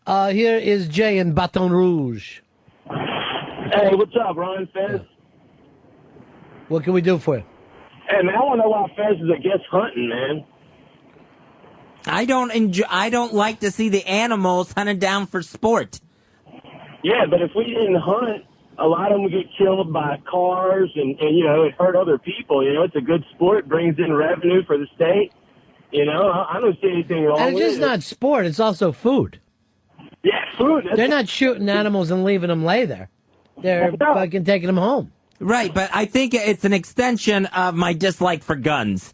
Here is Jay in Baton Rouge. Hey, what's up, Ron Fez? What can we do for you? Hey, man, I want to know why Fez is against hunting, man. I don't like to see the animals hunted down for sport. Yeah, but if we didn't hunt, a lot of them would get killed by cars and it hurt other people. It's a good sport, brings in revenue for the state. I don't see anything wrong with it. And it's just not sport, it's also food. Yeah, food. They're not shooting animals and leaving them lay there. They're fucking taking them home. Right, but I think it's an extension of my dislike for guns.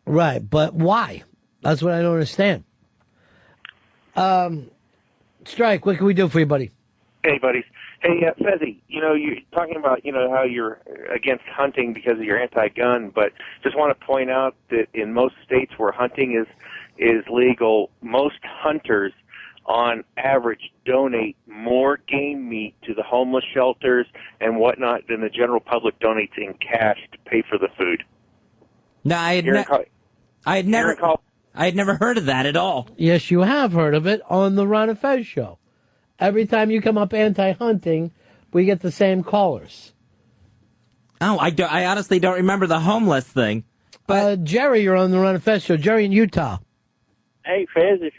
Right, but why? That's what I don't understand. Strike, what can we do for you, buddy? Hey, buddies. Hey, Fezzy, you're talking about, how you're against hunting because of your anti-gun, but just want to point out that in most states where hunting is legal, most hunters, on average, donate more game meat to the homeless shelters and whatnot than the general public donates in cash to pay for the food. No, I had never heard of that at all. Yes, you have heard of it on the Ron Fez show. Every time you come up anti-hunting, we get the same callers. Oh, I honestly don't remember the homeless thing. But Jerry, you're on the Ron Fez show. Jerry in Utah. Hey, Fez, if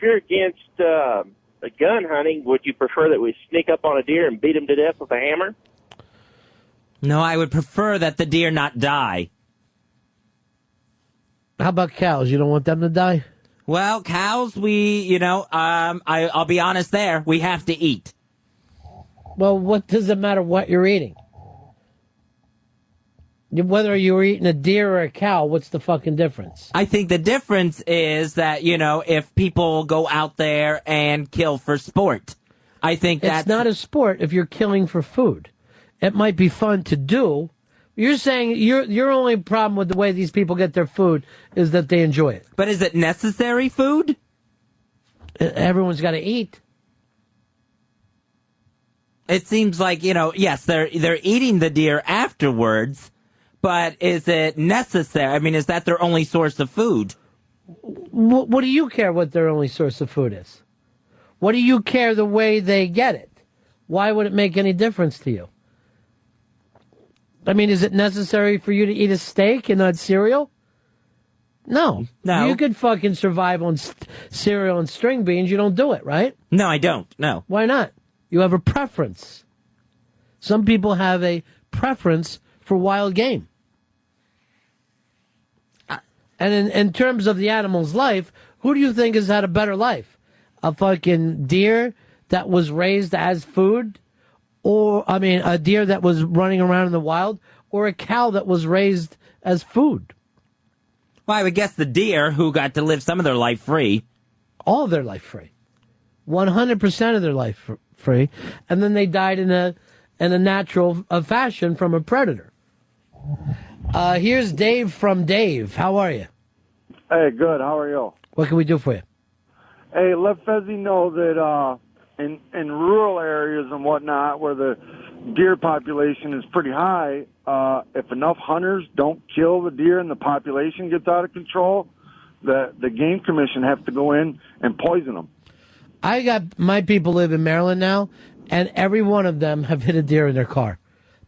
you're against gun hunting, would you prefer that we sneak up on a deer and beat him to death with a hammer? No, I would prefer that the deer not die. How about cows? You don't want them to die? Well, cows, I'll be honest there, we have to eat. Well, what does it matter what you're eating? Whether you're eating a deer or a cow, what's the fucking difference? I think the difference is that, if people go out there and kill for sport, I think it's not a sport if you're killing for food. It might be fun to do. You're saying your only problem with the way these people get their food is that they enjoy it. But is it necessary food? Everyone's got to eat. It seems like, yes, they're eating the deer afterwards, but is it necessary? I mean, is that their only source of food? What do you care what their only source of food is? What do you care the way they get it? Why would it make any difference to you? I mean, is it necessary for you to eat a steak and not cereal? No. You could fucking survive on cereal and string beans. You don't do it, right? No, I don't. No. Why not? You have a preference. Some people have a preference for wild game. And in terms of the animal's life, who do you think has had a better life? A fucking deer that was raised as food? A deer that was running around in the wild, or a cow that was raised as food? Well, I would guess the deer who got to live some of their life free. All of their life free. 100% of their life free. And then they died in a natural fashion from a predator. Here's Dave from Dave. How are you? Hey, good. How are you? What can we do for you? Hey, let Fezzy know that in rural areas and whatnot where the deer population is pretty high, if enough hunters don't kill the deer and the population gets out of control, the Game Commission have to go in and poison them. I got my people live in Maryland now, and every one of them have hit a deer in their car.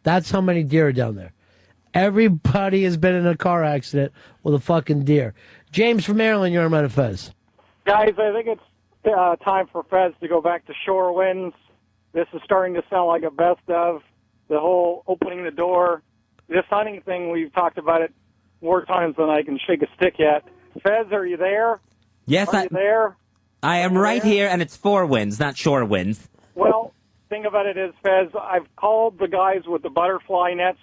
That's how many deer are down there. Everybody has been in a car accident with a fucking deer. James from Maryland, you're on Fez. Guys, I think it's time for Fez to go back to shore winds. This is starting to sound like a best of. The whole opening the door. This hunting thing, we've talked about it more times than I can shake a stick at. Fez, are you there? Yes, are you there? I am right here, and it's 4 winds, not shore winds. Well, thing about it is, Fez, I've called the guys with the butterfly nets.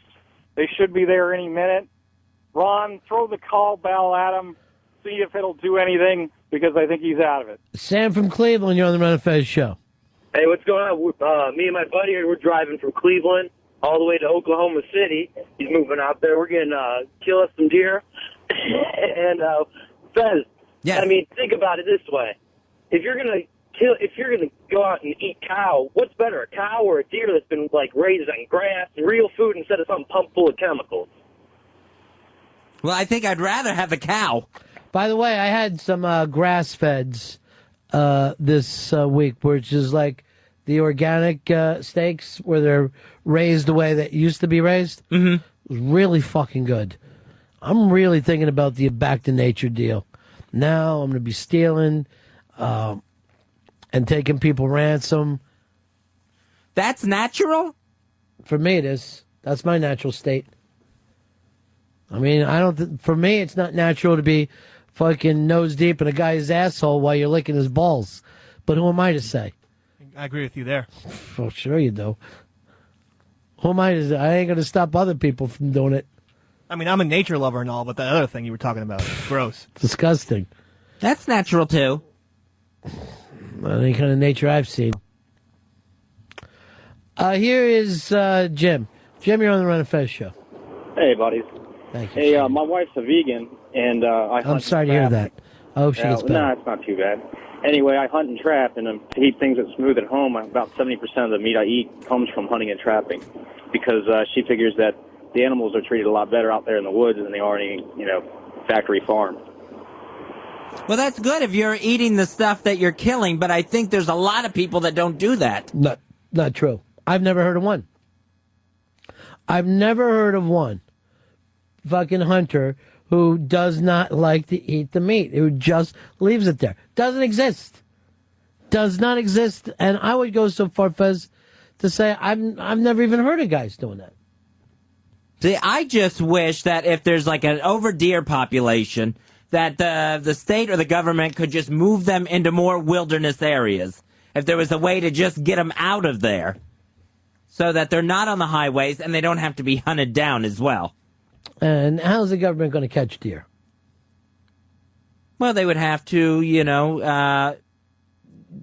They should be there any minute. Ron, throw the call bell at him. See if it'll do anything, because I think he's out of it. Sam from Cleveland, you're on the Ron Fez show. Hey, what's going on? Me and my buddy, we're driving from Cleveland all the way to Oklahoma City. He's moving out there. We're going to kill us some deer. And, Fez, yes. I mean, think about it this way. If you're going to go out and eat cow, what's better, a cow or a deer that's been, raised on grass and real food instead of something pumped full of chemicals? Well, I think I'd rather have a cow. By the way, I had some grass-feds this week, which is like the organic steaks where they're raised the way that used to be raised. Mm-hmm. It was really fucking good. I'm really thinking about the back to nature deal. Now I'm going to be stealing and taking people ransom. That's natural? For me, it is. That's my natural state. I mean, I don't. For me, it's not natural to be fucking nose deep in a guy's asshole while you're licking his balls. But who am I to say? I agree with you there. Oh, sure you do. Who am I to say? I ain't going to stop other people from doing it. I mean, I'm a nature lover and all, but that other thing you were talking about, gross. Disgusting. That's natural, too. Not any kind of nature I've seen. Here is Jim. Jim, you're on the Ron Fez show. Hey, buddies. Thank you. Hey, my wife's a vegan, and I hunt I'm sorry to hear that. I hope she gets better. Nah, it's not too bad. Anyway, I hunt and trap, and to keep things smooth at home, about 70% of the meat I eat comes from hunting and trapping, because she figures that the animals are treated a lot better out there in the woods than they are in any, factory farm. Well, that's good if you're eating the stuff that you're killing, but I think there's a lot of people that don't do that. Not true. I've never heard of one. I've never heard of one fucking hunter who does not like to eat the meat, who just leaves it there. Doesn't exist. Does not exist. And I would go so far, Fez, to say I've never even heard of guys doing that. See, I just wish that if there's like an over deer population, that the state or the government could just move them into more wilderness areas. If there was a way to just get them out of there so that they're not on the highways and they don't have to be hunted down as well. And how's the government going to catch deer? Well, they would have to,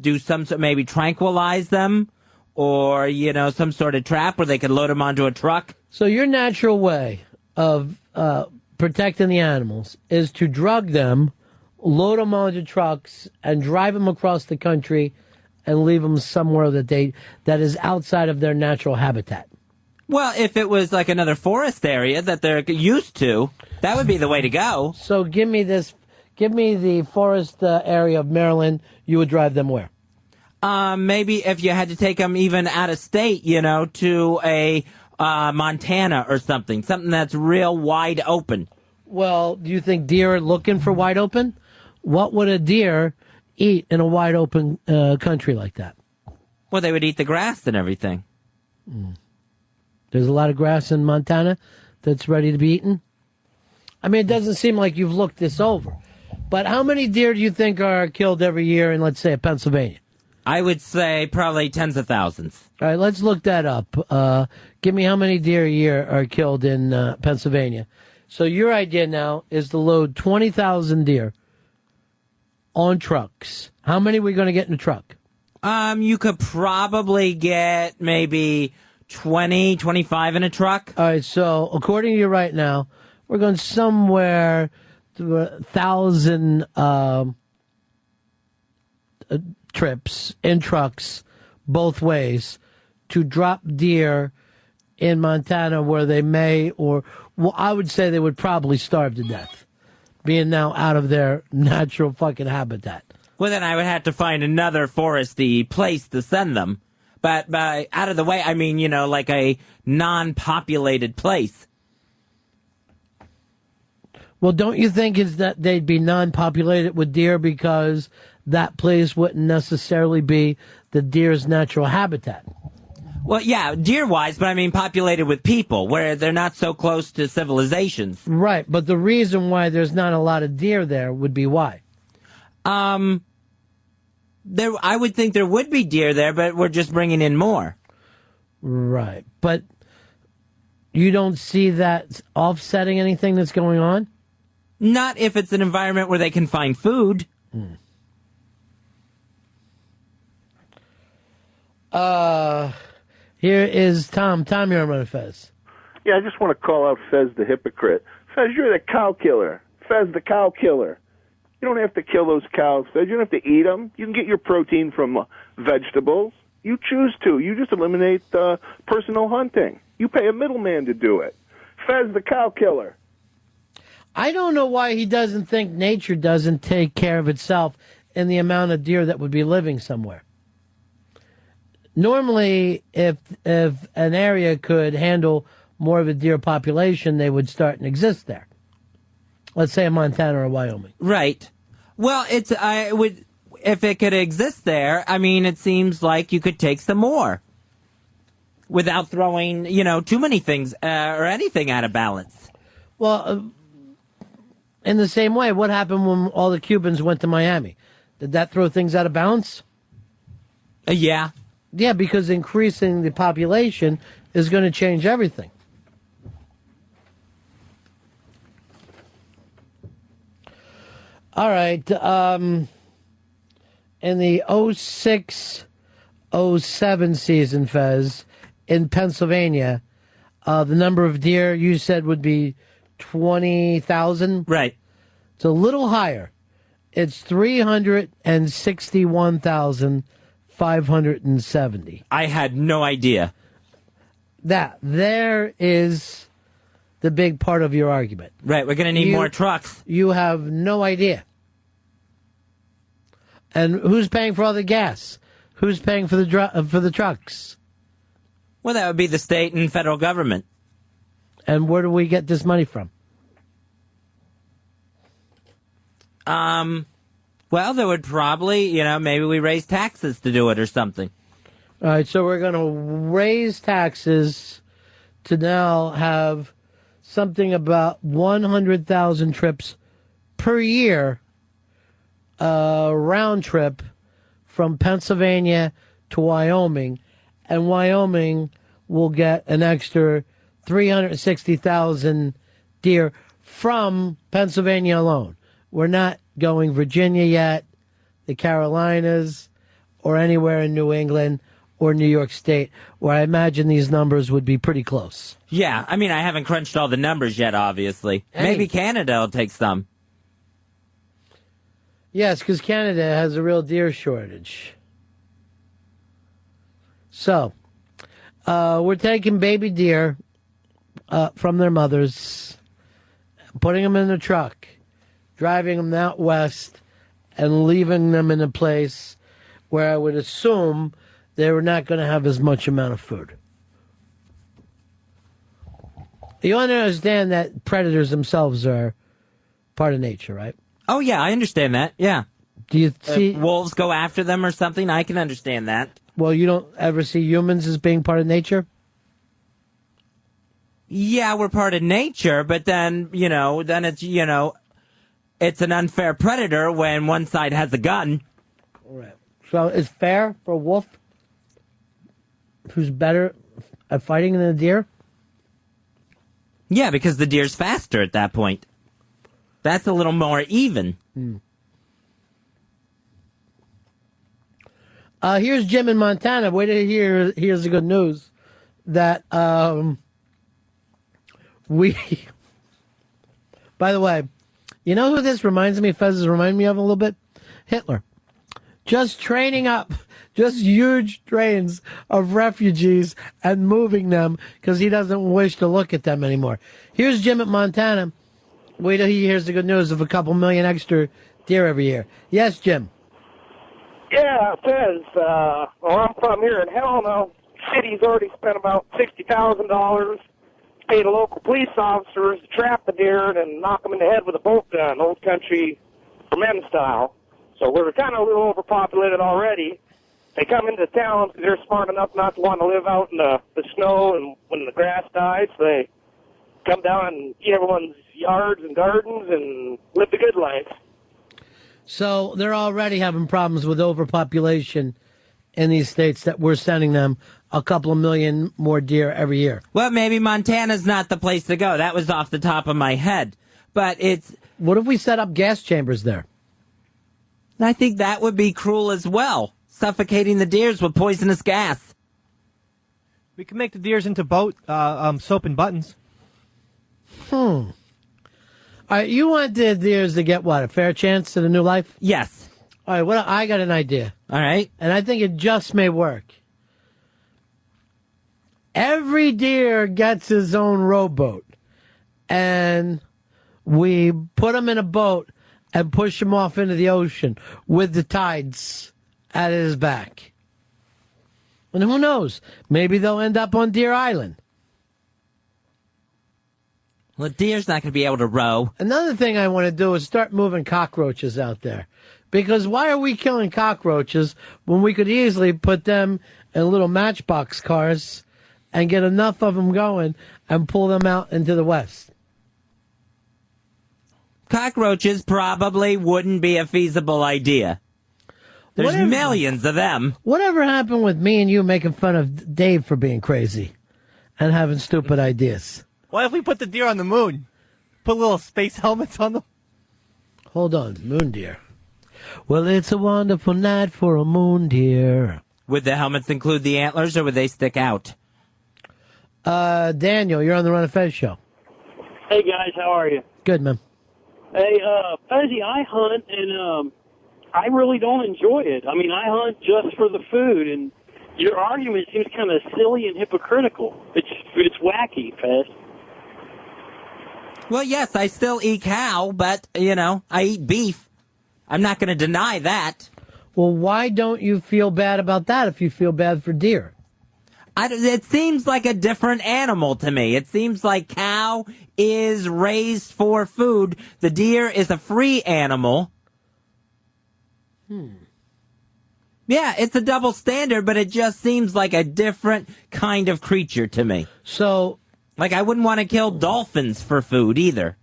do some, maybe tranquilize them or, some sort of trap where they could load them onto a truck. So your natural way of protecting the animals is to drug them, load them onto trucks, and drive them across the country and leave them somewhere that is outside of their natural habitat. Well, if it was like another forest area that they're used to, that would be the way to go. So give me the forest area of Maryland. You would drive them where? Maybe if you had to take them even out of state, to a Montana or something that's real wide open. Well, do you think deer are looking for wide open? What would a deer eat in a wide open country like that? Well, they would eat the grass and everything. There's a lot of grass in Montana that's ready to be eaten. I mean, it doesn't seem like you've looked this over. But how many deer do you think are killed every year in, let's say, Pennsylvania? I would say probably tens of thousands. All right, let's look that up. Give me how many deer a year are killed in Pennsylvania. So your idea now is to load 20,000 deer on trucks. How many are we going to get in a truck? You could probably get maybe 20, 25 in a truck. All right, so according to you right now, we're going somewhere to 1,000 trips in trucks both ways to drop deer in Montana where they may, I would say they would probably starve to death, being now out of their natural fucking habitat. Well, then I would have to find another foresty place to send them. But out of the way, I mean, like a non-populated place. Well, don't you think is that they'd be non-populated with deer because that place wouldn't necessarily be the deer's natural habitat? Well, yeah, deer-wise, but I mean populated with people, where they're not so close to civilizations. Right, but the reason why there's not a lot of deer there would be why? I would think there would be deer there, but we're just bringing in more. Right, but you don't see that offsetting anything that's going on? Not if it's an environment where they can find food. Here is Tom. Tom, you're on Fez. Yeah, I just want to call out Fez the hypocrite. Fez, you're the cow killer. Fez the cow killer. You don't have to kill those cows, Fez. You don't have to eat them. You can get your protein from vegetables. You choose to. You just eliminate personal hunting. You pay a middleman to do it. Fez the cow killer. I don't know why he doesn't think nature doesn't take care of itself in the amount of deer that would be living somewhere. Normally, if an area could handle more of a deer population, they would start and exist there. Let's say in Montana or Wyoming. Right. Well, if it could exist there, I mean, it seems like you could take some more without throwing, too many things or anything out of balance. Well, in the same way, what happened when all the Cubans went to Miami? Did that throw things out of balance? Yeah. Yeah, because increasing the population is going to change everything. All right. In the 06-07 season, Fez, in Pennsylvania, the number of deer you said would be 20,000? Right. It's a little higher. It's 361,570. I had no idea. There is the big part of your argument. Right, we're going to need more trucks. You have no idea. And who's paying for all the gas? Who's paying for the trucks? Well, that would be the state and federal government. And where do we get this money from? Well, there would probably, maybe we raise taxes to do it or something. All right, so we're going to raise taxes to now have something about 100,000 trips per year, round trip from Pennsylvania to Wyoming, and Wyoming will get an extra 360,000 deer from Pennsylvania alone. We're not going Virginia yet, the Carolinas, or anywhere in New England or New York State, where I imagine these numbers would be pretty close. Yeah, I mean, I haven't crunched all the numbers yet, obviously. Maybe Canada will take some. Yes, because Canada has a real deer shortage. So, we're taking baby deer from their mothers, putting them in the truck, driving them out west, and leaving them in a place where I would assume they were not going to have as much amount of food. You understand that predators themselves are part of nature, right? Oh, yeah, I understand that, yeah. Do you see... wolves go after them or something? I can understand that. Well, you don't ever see humans as being part of nature? Yeah, we're part of nature, but then, then it's, it's an unfair predator when one side has a gun. Right. So it's fair for a wolf who's better at fighting than a deer? Yeah, because the deer's faster at that point. That's a little more even. Here's Jim in Montana. Wait to here's the good news that we. By the way, you know who this reminds me? Fez is reminding me of a little bit. Hitler, just training up, just huge trains of refugees and moving them because he doesn't wish to look at them anymore. Here's Jim at Montana. Wait till he hears the good news of a couple million extra deer every year. Yes, Jim. Yeah, Fez. Well, I'm from here in Helena. City's already spent about $60,000. Paid a local police officers to trap the deer and knock them in the head with a bolt gun, old country for men style. So we're kind of a little overpopulated already. They come into town because they're smart enough not to want to live out in the snow and when the grass dies. So they come down and eat everyone's yards and gardens and live the good life. So they're already having problems with overpopulation in these states that we're sending them a couple of million more deer every year. Well, maybe Montana's not the place to go. That was off the top of my head. But it's... What if we set up gas chambers there? I think that would be cruel as well. Suffocating the deers with poisonous gas. We can make the deers into soap and buttons. All right, you want the deers to get what, a fair chance at a new life? Yes. All right, I got an idea. All right. And I think it just may work. Every deer gets his own rowboat. And we put them in a boat and push him off into the ocean with the tides at his back. And who knows? Maybe they'll end up on Deer Island. Well, deer's not going to be able to row. Another thing I want to do is start moving cockroaches out there. Because why are we killing cockroaches when we could easily put them in little matchbox cars and get enough of them going and pull them out into the west? Cockroaches probably wouldn't be a feasible idea. There's millions of them. Whatever happened with me and you making fun of Dave for being crazy and having stupid ideas? What if we put the deer on the moon? Put little space helmets on them? Hold on, moon deer. Well, it's a wonderful night for a moon deer. Would the helmets include the antlers, or would they stick out? Daniel, you're on the Ron Fez show. Hey, guys, how are you? Good, man. Hey, Fezzy, I hunt, and I really don't enjoy it. I mean, I hunt just for the food, and your argument seems kind of silly and hypocritical. It's wacky, Fez. Well, yes, I still eat cow, but, I eat beef. I'm not going to deny that. Well, why don't you feel bad about that if you feel bad for deer? It seems like a different animal to me. It seems like cow is raised for food. The deer is a free animal. Yeah, it's a double standard, but it just seems like a different kind of creature to me. So, like, I wouldn't want to kill dolphins for food either.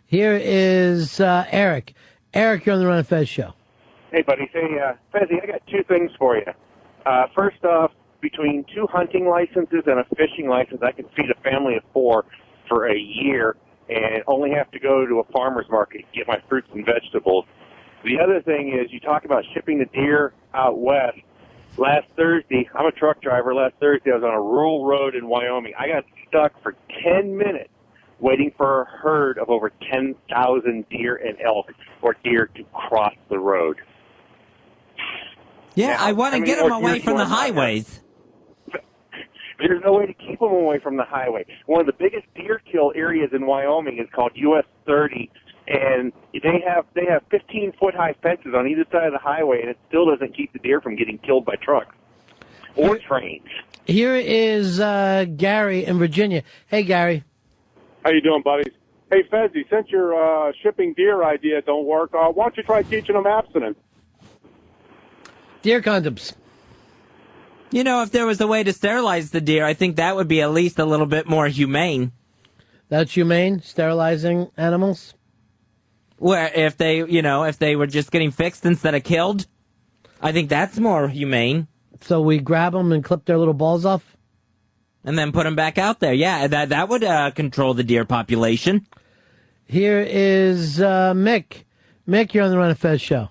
Here is Eric. Eric, you're on the Ron Fez show. Hey, buddy. Hey, Fezzy, I got two things for you. First off, between 2 hunting licenses and a fishing license, I could feed a family of 4 for a year and only have to go to a farmer's market to get my fruits and vegetables. The other thing is, you talk about shipping the deer out west. Last Thursday, I'm a truck driver. Last Thursday, I was on a rural road in Wyoming. I got stuck for 10 minutes waiting for a herd of over 10,000 deer and elk or deer to cross the road. Yeah, I want to get them away from the highways. There's no way to keep them away from the highway. One of the biggest deer kill areas in Wyoming is called US 30, and they have 15-foot high fences on either side of the highway, and it still doesn't keep the deer from getting killed by trucks or trains. Here is Gary in Virginia. Hey, Gary. How you doing, buddies? Hey, Fezzy, since your shipping deer idea don't work, why don't you try teaching them abstinence? Deer condoms. If there was a way to sterilize the deer, I think that would be at least a little bit more humane. That's humane, sterilizing animals? Where if they were just getting fixed instead of killed, I think that's more humane. So we grab them and clip their little balls off? And then put them back out there. Yeah, that would control the deer population. Here is Mick. Mick, you're on the Ron and Fez show.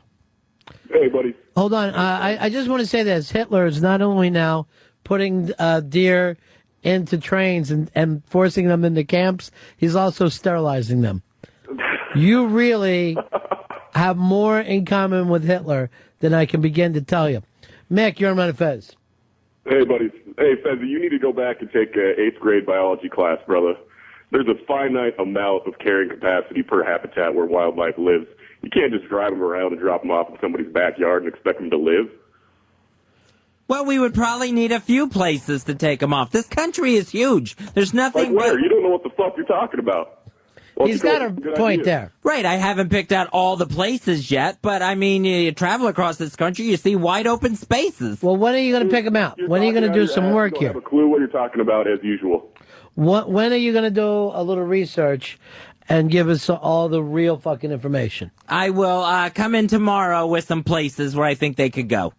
Hey, buddy. Hold on. I just want to say this. Hitler is not only now putting deer into trains and forcing them into camps, he's also sterilizing them. You really have more in common with Hitler than I can begin to tell you. Mick, you're on Ron and Fez. Hey, buddies. Hey, Fezzy, you need to go back and take 8th grade biology class, brother. There's a finite amount of carrying capacity per habitat where wildlife lives. You can't just drive them around and drop them off in somebody's backyard and expect them to live. Well, we would probably need a few places to take them off. This country is huge. There's nothing... Like where? You don't know what the fuck you're talking about. He's got a point there. Right, I haven't picked out all the places yet, but I mean, you travel across this country, you see wide open spaces. Well, when are you going to pick them out? When are you going to do some work here? I have a clue what you're talking about as usual. When are you going to do a little research and give us all the real fucking information? I will come in tomorrow with some places where I think they could go.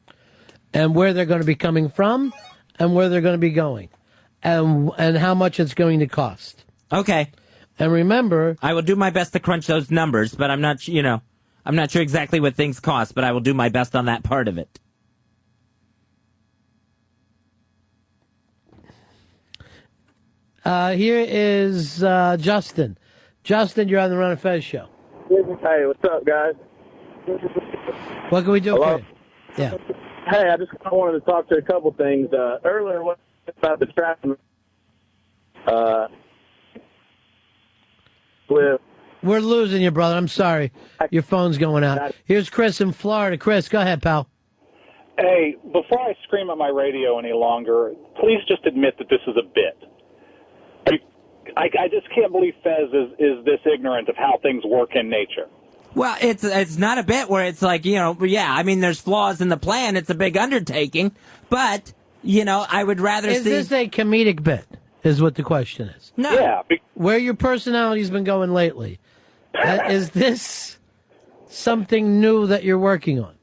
And where they're going to be coming from and where they're going to be going. And how much it's going to cost. Okay. And remember, I will do my best to crunch those numbers, but I'm not sure exactly what things cost, but I will do my best on that part of it. Here is Justin. Justin, you're on the Ron and Fez show. Hey, what's up, guys? What can we do for you? Yeah. Hey, I just wanted to talk to a couple things. Earlier, what about the traffic? live. We're losing you, brother. I'm sorry. Your phone's going out. Here's Chris in Florida. Chris, go ahead, pal. Hey, before I scream at my radio any longer, please just admit that this is a bit. I just can't believe Fez is this ignorant of how things work in nature. Well, it's not a bit where it's like, I mean, there's flaws in the plan. It's a big undertaking. But, I would rather see... Is this a comedic bit, is what the question is? No. Yeah. Where your personality's been going lately. Is this something new that you're working on?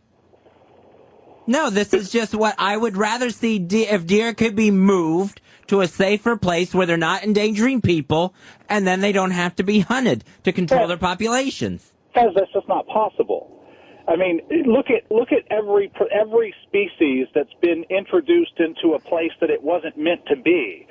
No, this is just what I would rather see if deer could be moved to a safer place where they're not endangering people, and then they don't have to be hunted to control their populations. Fez, that's just not possible. I mean, look at every species that's been introduced into a place that it wasn't meant to be.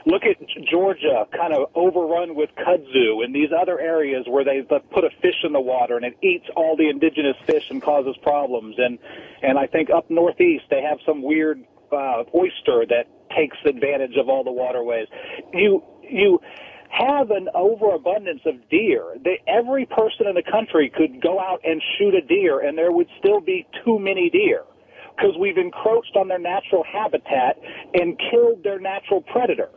Look at Georgia, kind of overrun with kudzu, and these other areas where they put a fish in the water and it eats all the indigenous fish and causes problems. And I think up northeast they have some weird oyster that takes advantage of all the waterways. You have an overabundance of deer. Every person in the country could go out and shoot a deer, and there would still be too many deer because we've encroached on their natural habitat and killed their natural predator.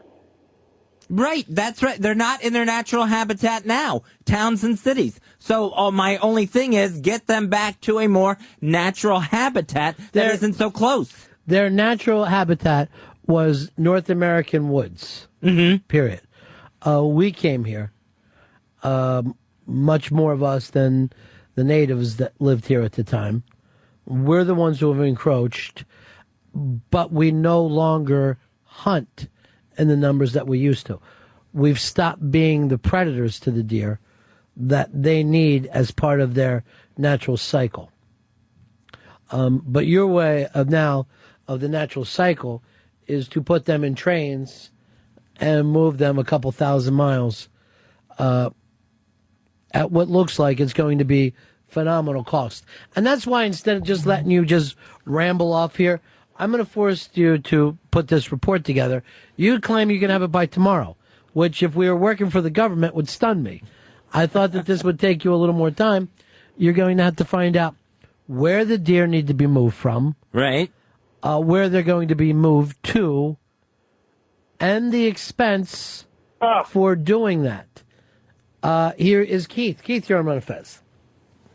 Right, that's right. They're not in their natural habitat now, towns and cities. So my only thing is get them back to a more natural habitat that isn't so close. Their natural habitat was North American woods, period. We came here, much more of us than the natives that lived here at the time. We're the ones who have encroached, but we no longer hunt in the numbers that we used to. We've stopped being the predators to the deer that they need as part of their natural cycle. But your way of the natural cycle is to put them in trains and move them a couple thousand miles at what looks like it's going to be phenomenal cost. And that's why instead of just letting you just ramble off here, I'm going to force you to put this report together. You claim you can have it by tomorrow, which if we were working for the government would stun me. I thought that this would take you a little more time. You're going to have to find out where the deer need to be moved from. Right. Where they're going to be moved to, and the expense for doing that. Here is Keith. Keith, you're on Ron Fez.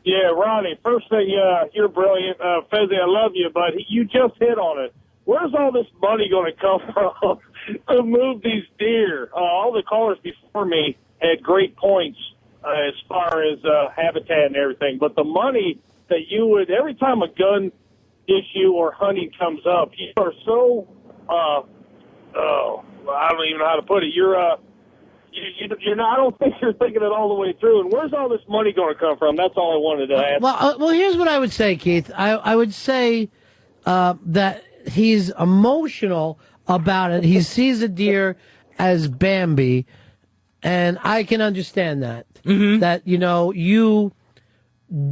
Yeah, Ronnie, first thing, you're brilliant. Fezzy, I love you, but you just hit on it. Where's all this money going to come from to move these deer? All the callers before me had great points as far as habitat and everything, but the money that you would, every time a gun issue or hunting comes up, you are so, I don't even know how to put it. You're not, I don't think you're thinking it all the way through. And where's all this money going to come from? That's all I wanted to ask. Well, here's what I would say, Keith. I would say that he's emotional about it. He sees a deer as Bambi, and I can understand that. That, you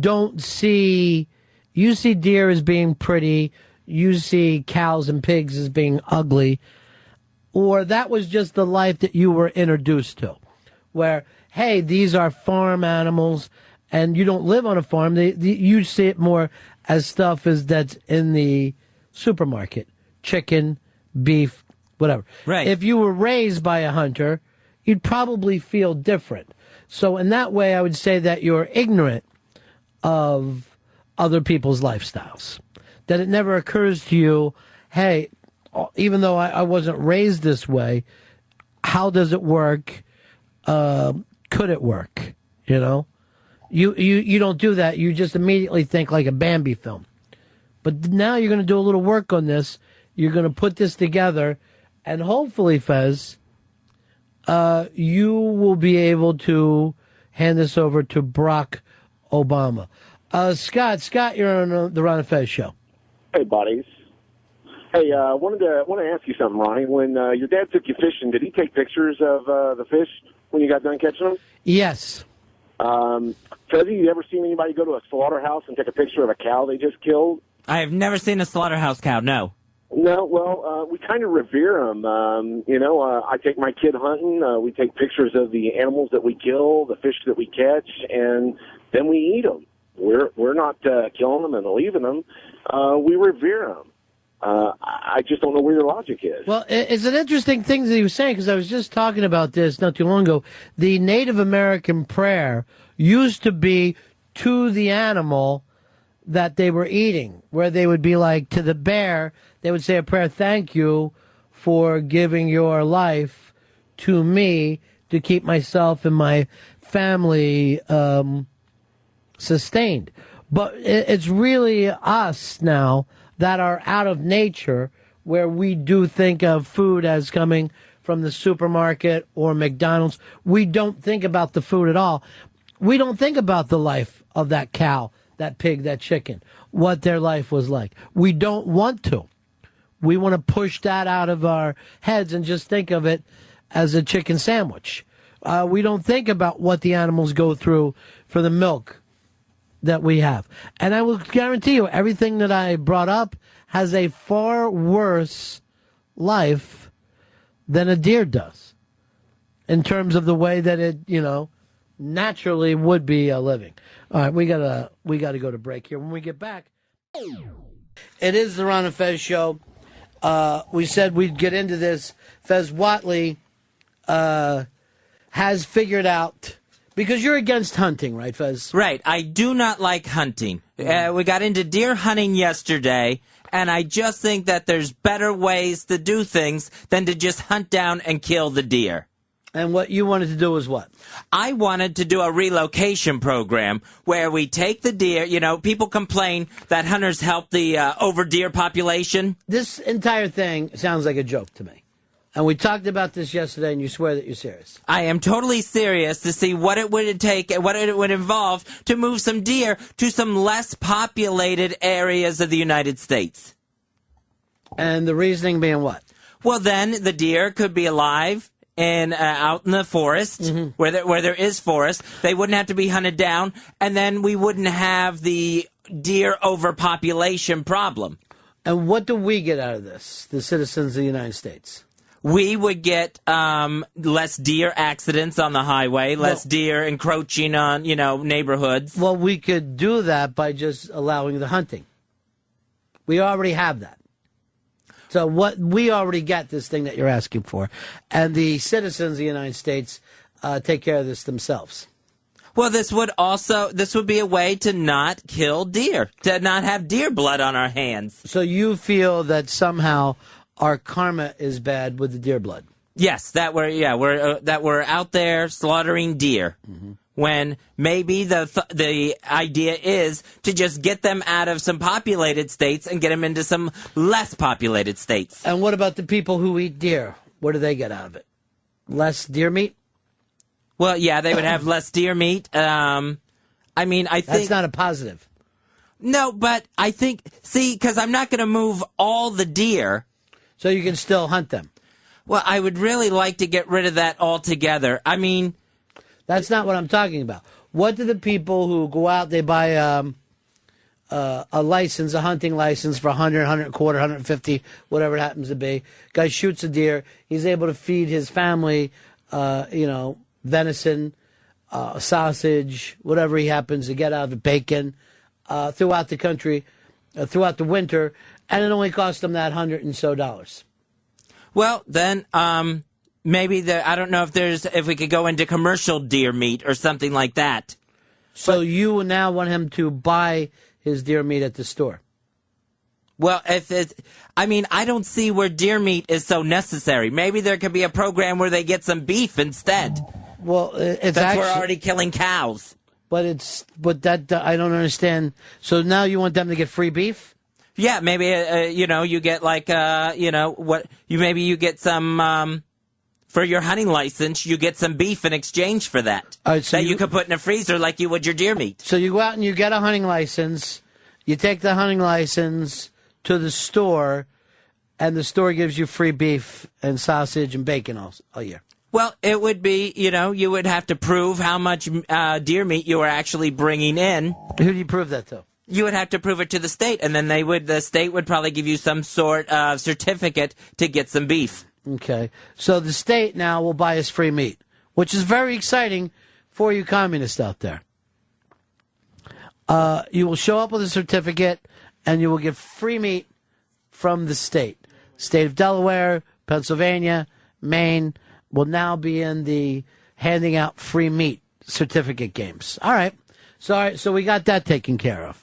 don't see... You see deer as being pretty. You see cows and pigs as being ugly. Or that was just the life that you were introduced to. Where, hey, these are farm animals, and you don't live on a farm. You see it more as stuff that's in the supermarket. Chicken, beef, whatever. Right. If you were raised by a hunter, you'd probably feel different. So in that way, I would say that you're ignorant of other people's lifestyles. That it never occurs to you, hey, even though I wasn't raised this way, how does it work? Could it work? You don't do that. You just immediately think like a Bambi film. But now you're going to do a little work on this. You're going to put this together, and hopefully, Fez, you will be able to hand this over to Barack Obama. Scott, you're on the Ron Fez show. Hey, buddies. Hey, want to ask you something, Ronnie. When your dad took you fishing, did he take pictures of the fish when you got done catching them? Yes. Fezzy, you ever seen anybody go to a slaughterhouse and take a picture of a cow they just killed? I have never seen a slaughterhouse cow, no. No, well, we kind of revere them. I take my kid hunting. We take pictures of the animals that we kill, the fish that we catch, and then we eat them. We're not killing them and leaving them. We revere them. I just don't know where your logic is. Well, it's an interesting thing that he was saying, because I was just talking about this not too long ago. The Native American prayer used to be to the animal that they were eating, where they would be like, to the bear, they would say a prayer, thank you for giving your life to me to keep myself and my family sustained. But it's really us now that are out of nature, where we do think of food as coming from the supermarket or McDonald's. We don't think about the food at all. We don't think about the life of that cow, that pig, that chicken, what their life was like. We don't want to. We want to push that out of our heads and just think of it as a chicken sandwich. We don't think about what the animals go through for the milk that we have. And I will guarantee you, everything that I brought up has a far worse life than a deer does, in terms of the way that it, naturally would be living. All right, we gotta go to break here. When we get back, it is the Ron and Fez show. We said we'd get into this. Fez Whatley has figured out, because you're against hunting, right, Fez? Right. I do not like hunting. We got into deer hunting yesterday, and I just think that there's better ways to do things than to just hunt down and kill the deer. And what you wanted to do was what? I wanted to do a relocation program where we take the deer. People complain that hunters help the over deer population. This entire thing sounds like a joke to me. And we talked about this yesterday, and you swear that you're serious. I am totally serious to see what it would take and what it would involve to move some deer to some less populated areas of the United States. And the reasoning being what? Well, then the deer could be alive and out in the forest, where there is forest. They wouldn't have to be hunted down, and then we wouldn't have the deer overpopulation problem. And what do we get out of this, the citizens of the United States? We would get less deer accidents on the highway, less deer encroaching on, neighborhoods. Well, we could do that by just allowing the hunting. We already have that. So we already get this thing that you're asking for. And the citizens of the United States take care of this themselves. Well, this would be a way to not kill deer, to not have deer blood on our hands. So you feel that somehow our karma is bad with the deer blood? Yes, that we're out there slaughtering deer. When maybe the idea is to just get them out of some populated states and get them into some less populated states. And what about the people who eat deer? What do they get out of it? Less deer meat? Well, yeah, they would have less deer meat. I think that's not a positive. No, but I think, because I'm not going to move all the deer. So you can still hunt them. Well, I would really like to get rid of that altogether. That's not what I'm talking about. What do the people who go out, they buy a license, a hunting license for $100, $100 quarter, $150, whatever it happens to be. Guy shoots a deer. He's able to feed his family, venison, sausage, whatever he happens to get out of it, bacon, throughout the country, throughout the winter, and it only costs them that $100 and so dollars. Well, then, maybe I don't know if we could go into commercial deer meat or something like that. So you now want him to buy his deer meat at the store? Well, I don't see where deer meat is so necessary. Maybe there could be a program where they get some beef instead. Well, we're already killing cows. But I don't understand. So now you want them to get free beef? Yeah, maybe you get you get some for your hunting license. You get some beef in exchange for that. So you could put in a freezer like you would your deer meat. So you go out and you get a hunting license. You take the hunting license to the store, and the store gives you free beef and sausage and bacon all year. Well, it would be, you would have to prove how much deer meat you are actually bringing in. Who do you prove that to? You would have to prove it to the state, and then the state would probably give you some sort of certificate to get some beef. Okay. So the state now will buy us free meat, which is very exciting for you communists out there. You will show up with a certificate, and you will get free meat from the state. State of Delaware, Pennsylvania, Maine will now be in the handing out free meat certificate games. All right. So we got that taken care of.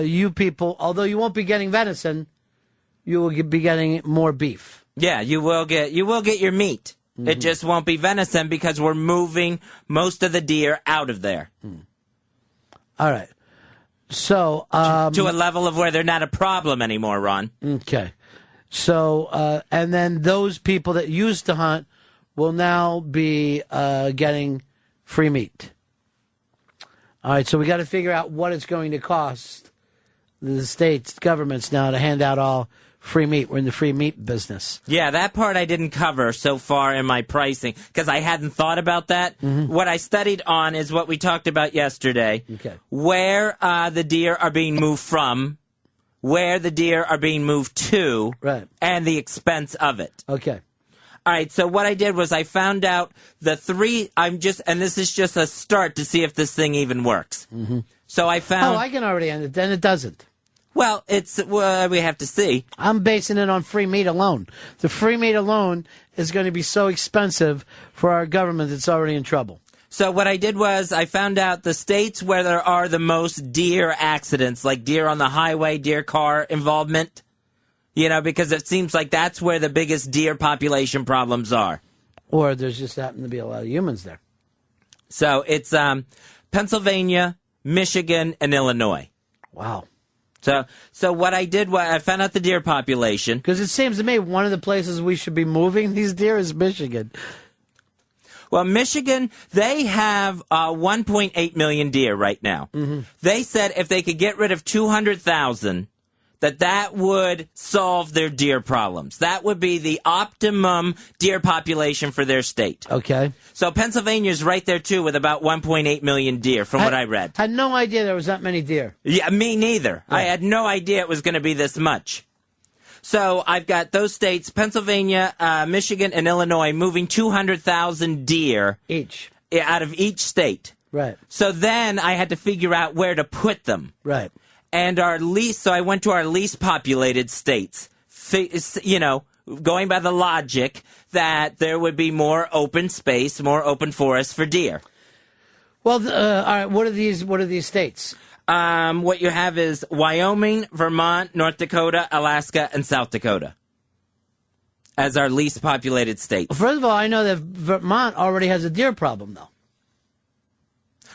You people, although you won't be getting venison, you will be getting more beef. Yeah, you will get your meat. Mm-hmm. It just won't be venison because we're moving most of the deer out of there. All right. So to a level of where they're not a problem anymore, Ron. Okay. So and then those people that used to hunt will now be getting free meat. All right, so we got to figure out what it's going to cost the states, governments now to hand out all free meat. We're in the free meat business. Yeah, that part I didn't cover so far in my pricing because I hadn't thought about that. Mm-hmm. What I studied on is what we talked about yesterday, where the deer are being moved from, where the deer are being moved to, right, and the expense of it. Okay. All right, so what I did was I found out the three, and this is just a start to see if this thing even works. Mm-hmm. So I found... Oh, I can already end it, then it doesn't. Well, we have to see. I'm basing it on free meat alone. The free meat alone is going to be so expensive for our government it's already in trouble. So what I did was I found out the states where there are the most deer accidents, like deer on the highway, deer car involvement. You know, because it seems like that's where the biggest deer population problems are. Or there's just happen to be a lot of humans there. So it's Pennsylvania, Michigan, and Illinois. Wow. So what I did was I found out the deer population. Because it seems to me one of the places we should be moving these deer is Michigan. Well, Michigan, they have 1.8 million deer right now. Mm-hmm. They said if they could get rid of 200,000... that would solve their deer problems. That would be the optimum deer population for their state. Okay. So Pennsylvania's right there, too, with about 1.8 million deer, from what I read. I had no idea there was that many deer. Yeah, me neither. Right. I had no idea it was going to be this much. So I've got those states, Pennsylvania, Michigan, and Illinois, moving 200,000 deer. Each. Out of each state. Right. So then I had to figure out where to put them. Right. And so I went to our least populated states, you know, going by the logic that there would be more open space, more open forest for deer. Well, all right, what are these states? What you have is Wyoming, Vermont, North Dakota, Alaska, and South Dakota as our least populated states. Well, first of all, I know that Vermont already has a deer problem, though.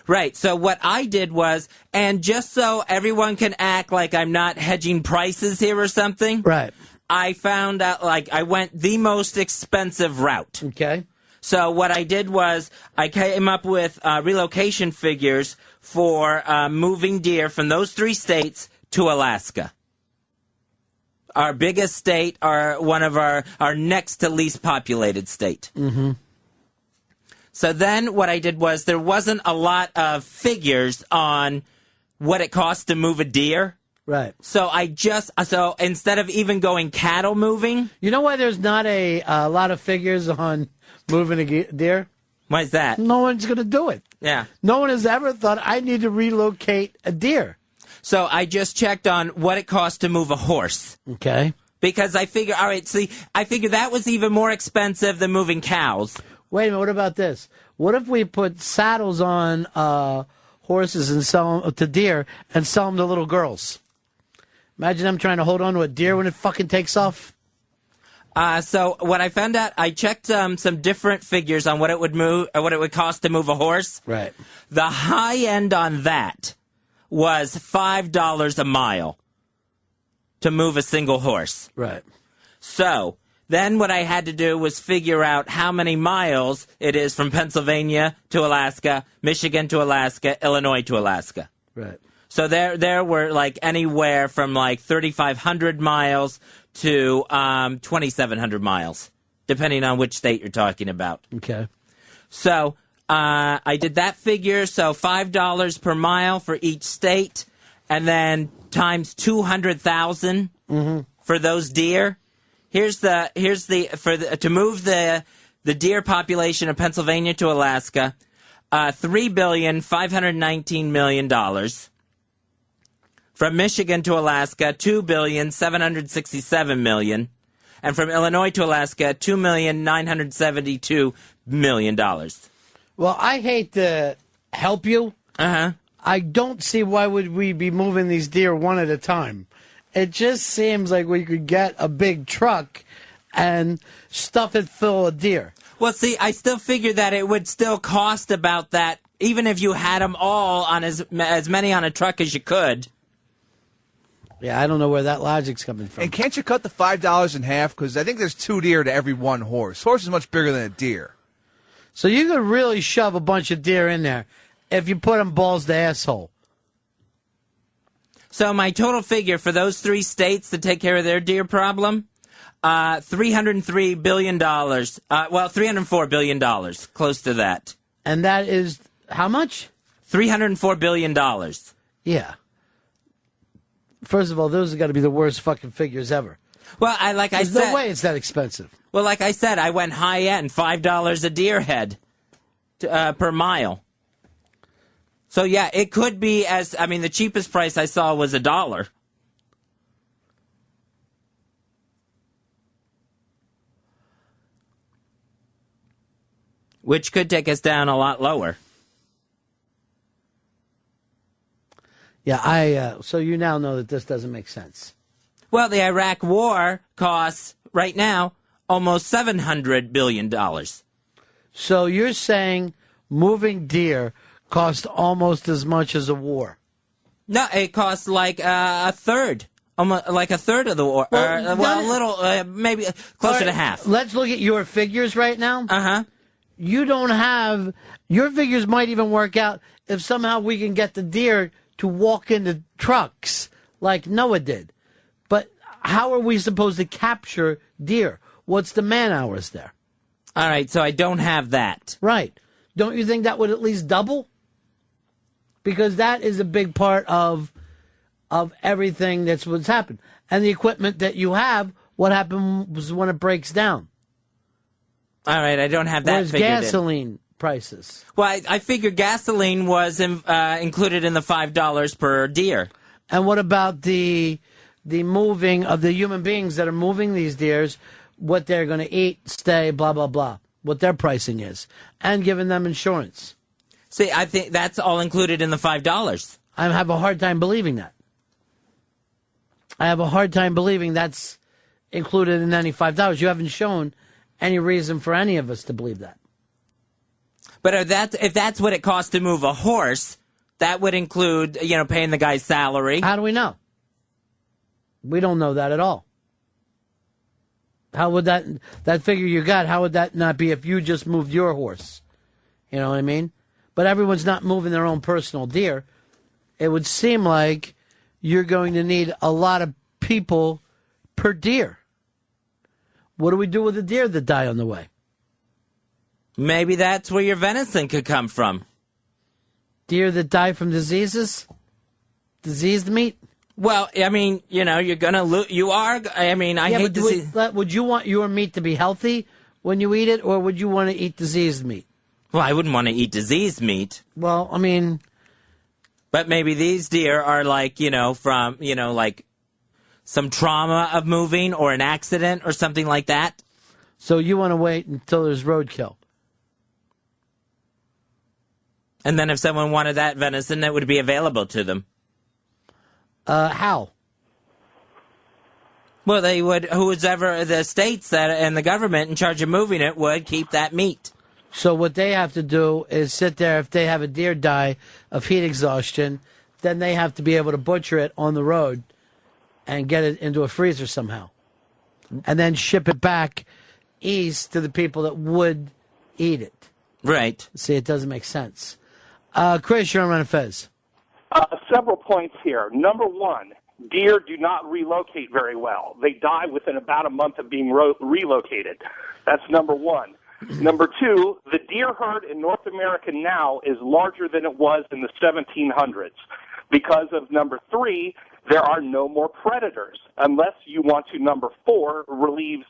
Right. So what I did was, and just so everyone can act like I'm not hedging prices here or something. Right. I found out, I went the most expensive route. Okay. So what I did was I came up with relocation figures for moving deer from those three states to Alaska. Our biggest state, one of our next to least populated state. Mm-hmm. So then what I did was there wasn't a lot of figures on what it costs to move a deer. Right. So so instead of even going cattle moving. You know why there's not a lot of figures on moving a deer? Why is that? No one's going to do it. Yeah. No one has ever thought, I need to relocate a deer. So I just checked on what it costs to move a horse. Okay. Because I figure, all right, see, I figure that was even more expensive than moving cows. Wait a minute, what about this? What if we put saddles on horses and sell them to deer and sell them to little girls? Imagine them trying to hold on to a deer when it fucking takes off. So what I found out, I checked some different figures on what it would cost to move a horse. Right. The high end on that was $5 a mile to move a single horse. Right. So then what I had to do was figure out how many miles it is from Pennsylvania to Alaska, Michigan to Alaska, Illinois to Alaska. Right. So there were anywhere from 3,500 miles to 2,700 miles, depending on which state you're talking about. Okay. So I did that figure, so $5 per mile for each state. and then times 200,000 for those deer. To move the deer population of Pennsylvania to Alaska, $3,519,000,000. From Michigan to Alaska, $2,767,000,000, and from Illinois to Alaska, $2,972,000,000. Well, I hate to help you. Uh-huh. I don't see why would we be moving these deer one at a time. It just seems like we could get a big truck and stuff it full of deer. Well, see, I still figure that it would still cost about that, even if you had them all on as many on a truck as you could. Yeah, I don't know where that logic's coming from. And can't you cut the $5 in half? Because I think there's 2 deer to every 1 horse. Horse is much bigger than a deer. So you could really shove a bunch of deer in there if you put them balls to asshole. So my total figure for those 3 states to take care of their deer problem, $303 billion. $304 billion, close to that. And that is how much? $304 billion. Yeah. First of all, those have got to be the worst fucking figures ever. Well, There's no way it's that expensive. Well, like I said, I went high end, $5 a deer head per mile. So, yeah, it could be the cheapest price I saw was $1. Which could take us down a lot lower. Yeah, so you now know that this doesn't make sense. Well, the Iraq War costs, right now, almost $700 billion. So you're saying moving deer cost almost as much as a war? No, it costs like a third. Almost like a third of the war. Maybe closer to half. Let's look at your figures right now. Uh-huh. You don't have... Your figures might even work out if somehow we can get the deer to walk into trucks like Noah did. But how are we supposed to capture deer? What's the man hours there? All right, so I don't have that. Right. Don't you think that would at least double? Because that is a big part of everything that's what's happened. And the equipment that you have, what happens when it breaks down? All right, I don't have that Where's figured gasoline prices? Well, I figured gasoline was included in the $5 per deer. And what about the moving of the human beings that are moving these deers, what they're going to eat, stay, blah, blah, blah, what their pricing is, and giving them insurance? See, I think that's all included in the $5. I have a hard time believing that. I have a hard time believing that's included in any $5. You haven't shown any reason for any of us to believe that. But if that's what it costs to move a horse, that would include, paying the guy's salary. How do we know? We don't know that at all. How would that figure you got, how would that not be if you just moved your horse? You know what I mean? But everyone's not moving their own personal deer. It would seem like you're going to need a lot of people per deer. What do we do with the deer that die on the way? Maybe that's where your venison could come from. Deer that die from diseases? Diseased meat? Well, I mean, you're going to you are, I mean, I hate to see... Would you want your meat to be healthy when you eat it, or would you want to eat diseased meat? Well, I wouldn't want to eat diseased meat. Well, I mean... But maybe these deer are like, from, like some trauma of moving or an accident or something like that. So you want to wait until there's roadkill? And then if someone wanted that venison, it would be available to them. How? Well, they would, whoever the states that and the government in charge of moving it would keep that meat. So what they have to do is sit there. If they have a deer die of heat exhaustion, then they have to be able to butcher it on the road and get it into a freezer somehow. And then ship it back east to the people that would eat it. Right. See, it doesn't make sense. Chris, you're on Ron Fez. Several points here. Number one, deer do not relocate very well. They die within about a month of being relocated. That's number one. Number two, the deer herd in North America now is larger than it was in the 1700s. Because of number 3, there are no more predators, unless you want to, number 4, release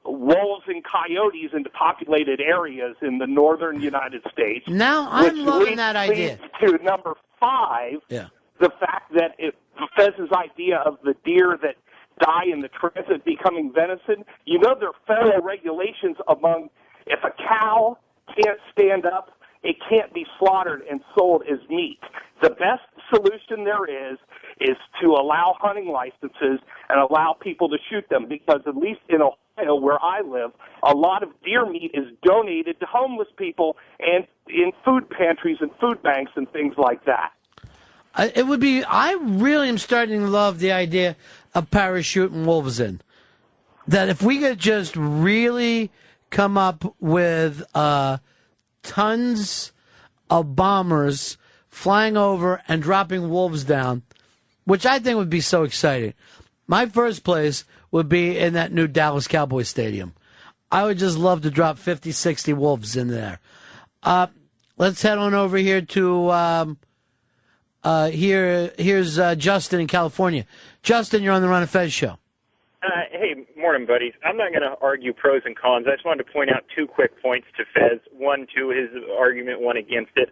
wolves and coyotes into populated areas in the northern United States. Now I'm loving that idea. Leads to number 5, yeah. The fact that Fez's idea of the deer that die in the transit becoming venison, you know there are federal regulations among if a cow can't stand up, it can't be slaughtered and sold as meat. The best solution there is to allow hunting licenses and allow people to shoot them, because at least in Ohio, where I live, a lot of deer meat is donated to homeless people and in food pantries and food banks and things like that. It would be. I really am starting to love the idea of parachuting wolves in. That if we could just really come up with tons of bombers flying over and dropping wolves down, which I think would be so exciting. My first place would be in that new Dallas Cowboys Stadium. I would just love to drop 50, 60 wolves in there. Let's head on over here to here's Justin in California. Justin, you're on the Ron Fez show. Hey, morning, buddies. I'm not going to argue pros and cons. I just wanted to point out 2 quick points to Fez. One, to his argument, one against it.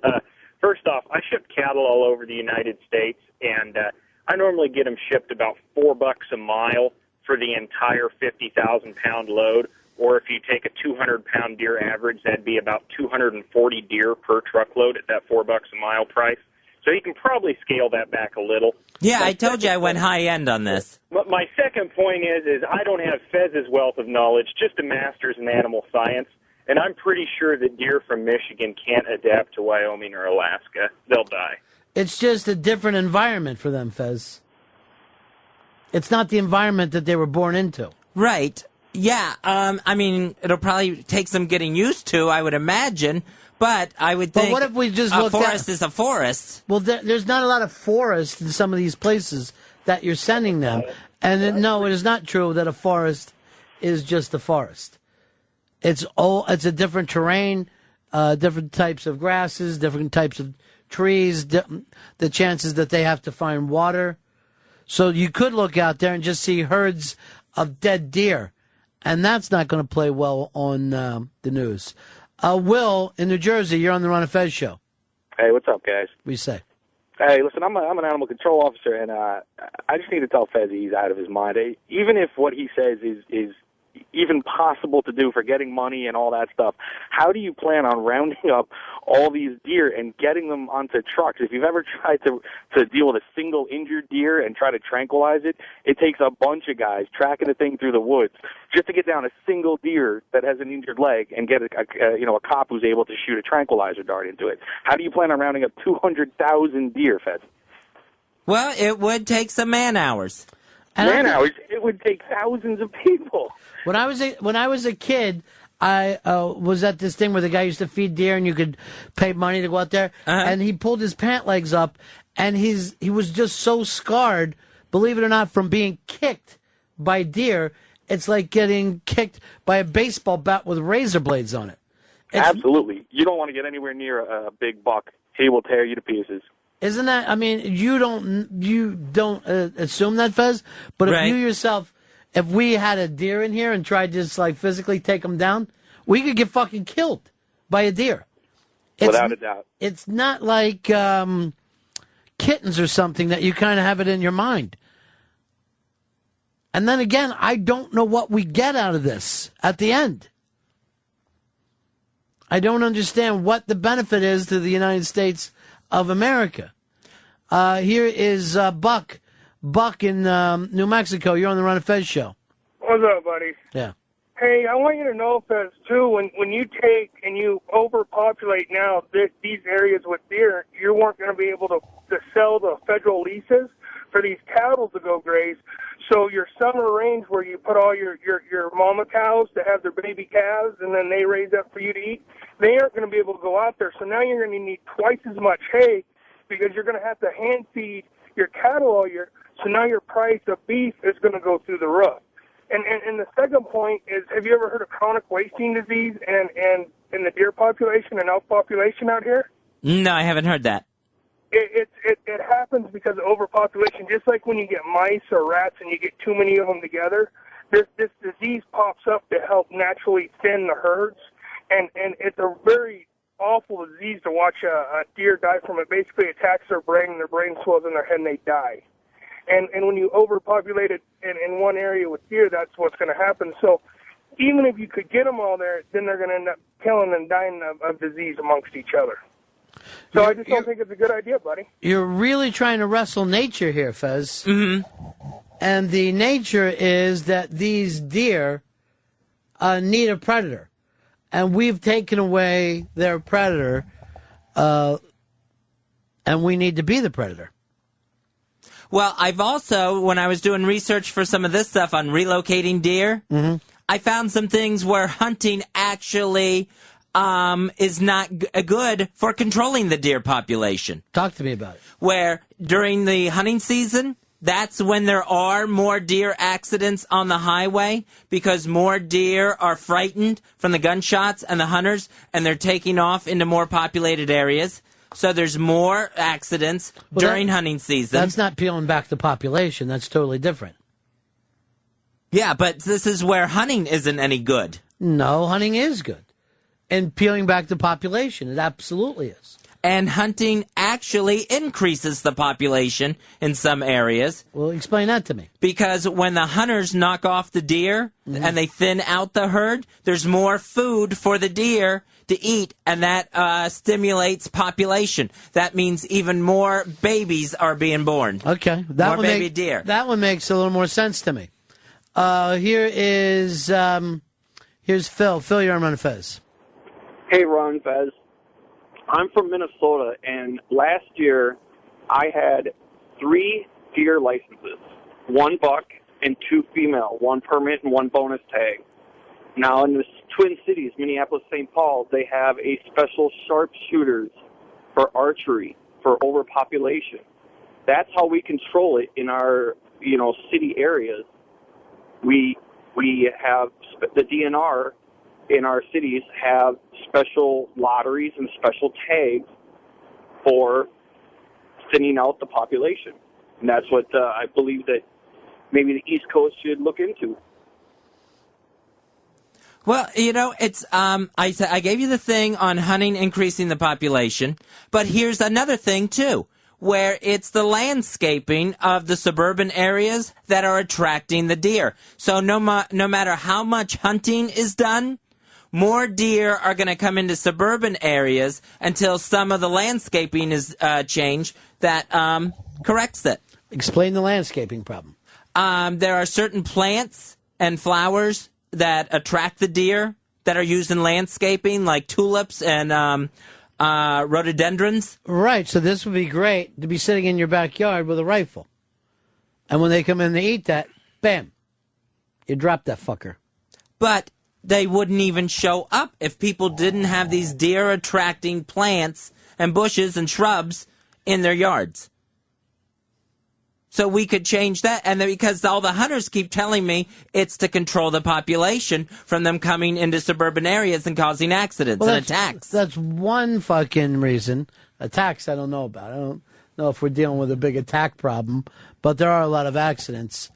First off, I ship cattle all over the United States, and I normally get them shipped about $4 a mile for the entire 50,000-pound load. Or if you take a 200-pound deer average, that'd be about 240 deer per truckload at that $4 a mile price. So you can probably scale that back a little. Yeah, I told you I went high end on this. But my second point is I don't have Fez's wealth of knowledge, just a master's in animal science, and I'm pretty sure that deer from Michigan can't adapt to Wyoming or Alaska. They'll die. It's just a different environment for them, Fez. It's not the environment that they were born into. Right. Yeah. I mean, it'll probably take some getting used to, I would imagine. But I would think but what if we just a forest is a forest. Well, there's not a lot of forest in some of these places that you're sending them. And no, it is not true that a forest is just a forest. It's a different terrain, different types of grasses, different types of trees, the chances that they have to find water. So you could look out there and just see herds of dead deer. And that's not going to play well on the news. Will, in New Jersey, you're on the Ron Fez show. Hey, what's up, guys? What do you say? Hey, listen, I'm an animal control officer, and I just need to tell Fez he's out of his mind. Even if what he says is even possible to do for getting money and all that stuff, how do you plan on rounding up all these deer and getting them onto trucks? If you've ever tried to deal with a single injured deer and try to tranquilize it, it takes a bunch of guys tracking the thing through the woods just to get down a single deer that has an injured leg and get a cop who's able to shoot a tranquilizer dart into it. How do you plan on rounding up 200,000 deer, Fez? Well, it would take some man hours. Man-hours? It would take thousands of people. When I was a kid, I was at this thing where the guy used to feed deer, and you could pay money to go out there. And he pulled his pant legs up, and he was just so scarred, believe it or not, from being kicked by deer. It's like getting kicked by a baseball bat with razor blades on it. Absolutely. You don't want to get anywhere near a big buck. He will tear you to pieces. Isn't that? I mean, you don't assume that, Fez. But if you yourself, if we had a deer in here and tried to just like physically take him down, we could get fucking killed by a deer. Without a doubt. It's not like kittens or something that you kind of have it in your mind. And then again, I don't know what we get out of this at the end. I don't understand what the benefit is to the United States of America. Here is Buck. Buck in New Mexico. You're on the Ron Fez show. What's up, buddy? Yeah. Hey, I want you to know, Fez, too, when you take and you overpopulate now these areas with deer, you weren't going to be able to sell the federal leases for these cattle to go graze. So your summer range where you put all your mama cows to have their baby calves and then they raise up for you to eat, they aren't going to be able to go out there. So now you're going to need twice as much hay because you're going to have to hand feed your cattle all year. So now your price of beef is going to go through the roof. And the second point is, have you ever heard of chronic wasting disease and in the deer population and elk population out here? No, I haven't heard that. it happens because of overpopulation. Just like when you get mice or rats and you get too many of them together, this disease pops up to help naturally thin the herds, and it's a very awful disease to watch a deer die from. It basically attacks their brain, and their brain swells in their head, and they die. And when you overpopulate it in one area with deer, that's what's going to happen. So even if you could get them all there, then they're going to end up killing and dying of disease amongst each other. So I just don't think it's a good idea, buddy. You're really trying to wrestle nature here, Fez. Mm-hmm. And the nature is that these deer need a predator. And we've taken away their predator, and we need to be the predator. Well, I've also, when I was doing research for some of this stuff on relocating deer, I found some things where hunting actually is not good for controlling the deer population. Talk to me about it. Where during the hunting season, that's when there are more deer accidents on the highway because more deer are frightened from the gunshots and the hunters, and they're taking off into more populated areas. So there's more accidents during hunting season. That's not peeling back the population. That's totally different. Yeah, but this is where hunting isn't any good. No, hunting is good. And peeling back the population, it absolutely is. And hunting actually increases the population in some areas. Well, explain that to me. Because when the hunters knock off the deer and they thin out the herd, there's more food for the deer to eat, and that stimulates population. That means even more babies are being born. Okay. More baby deer. That one makes a little more sense to me. Here's Phil. Phil, you're on Ron Fez. Hey, Ron Fez. I'm from Minnesota, and last year I had 3 deer licenses, 1 buck and 2 female, 1 permit and 1 bonus tag. Now in the Twin Cities, Minneapolis, St. Paul, they have a special sharpshooters for archery for overpopulation. That's how we control it in our, city areas. We have the DNR in our cities have special lotteries and special tags for thinning out the population. And that's what I believe that maybe the East Coast should look into. Well, it's I gave you the thing on hunting increasing the population, but here's another thing too, where it's the landscaping of the suburban areas that are attracting the deer. So no matter how much hunting is done, more deer are going to come into suburban areas until some of the landscaping is changed that corrects it. Explain the landscaping problem. There are certain plants and flowers that attract the deer that are used in landscaping, like tulips and rhododendrons. Right, so this would be great to be sitting in your backyard with a rifle. And when they come in to eat that, bam, you drop that fucker. But they wouldn't even show up if people didn't have these deer-attracting plants and bushes and shrubs in their yards. So we could change that, and because all the hunters keep telling me it's to control the population from them coming into suburban areas and causing accidents and attacks. That's one fucking reason. Attacks, I don't know about. I don't know if we're dealing with a big attack problem, but there are a lot of accidents.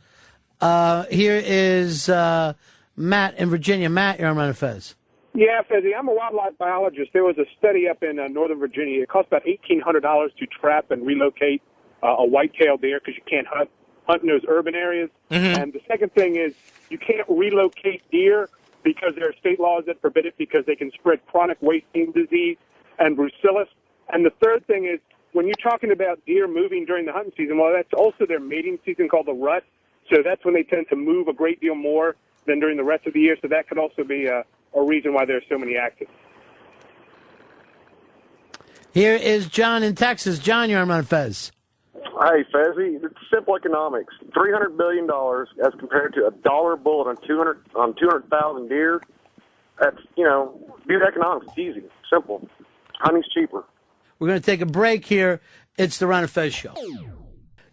Here is Matt in Virginia. Matt, you're on Ron Fez. Yeah, Fezzy, I'm a wildlife biologist. There was a study up in Northern Virginia. It cost about $1,800 to trap and relocate a white-tailed deer because you can't hunt in those urban areas. Mm-hmm. And the second thing is you can't relocate deer because there are state laws that forbid it because they can spread chronic wasting disease and brucellus. And the third thing is when you're talking about deer moving during the hunting season, well, that's also their mating season called the rut. So that's when they tend to move a great deal more than during the rest of the year. So that could also be a reason why there are so many accidents. Here is John in Texas. John, you're on Ron Fez. Hey, Fezzy, it's simple economics. $300 billion as compared to $1 bullet on 200,000 deer. That's, good economics. It's easy. Simple. Hunting's cheaper. We're going to take a break here. It's the Ron Fez Show.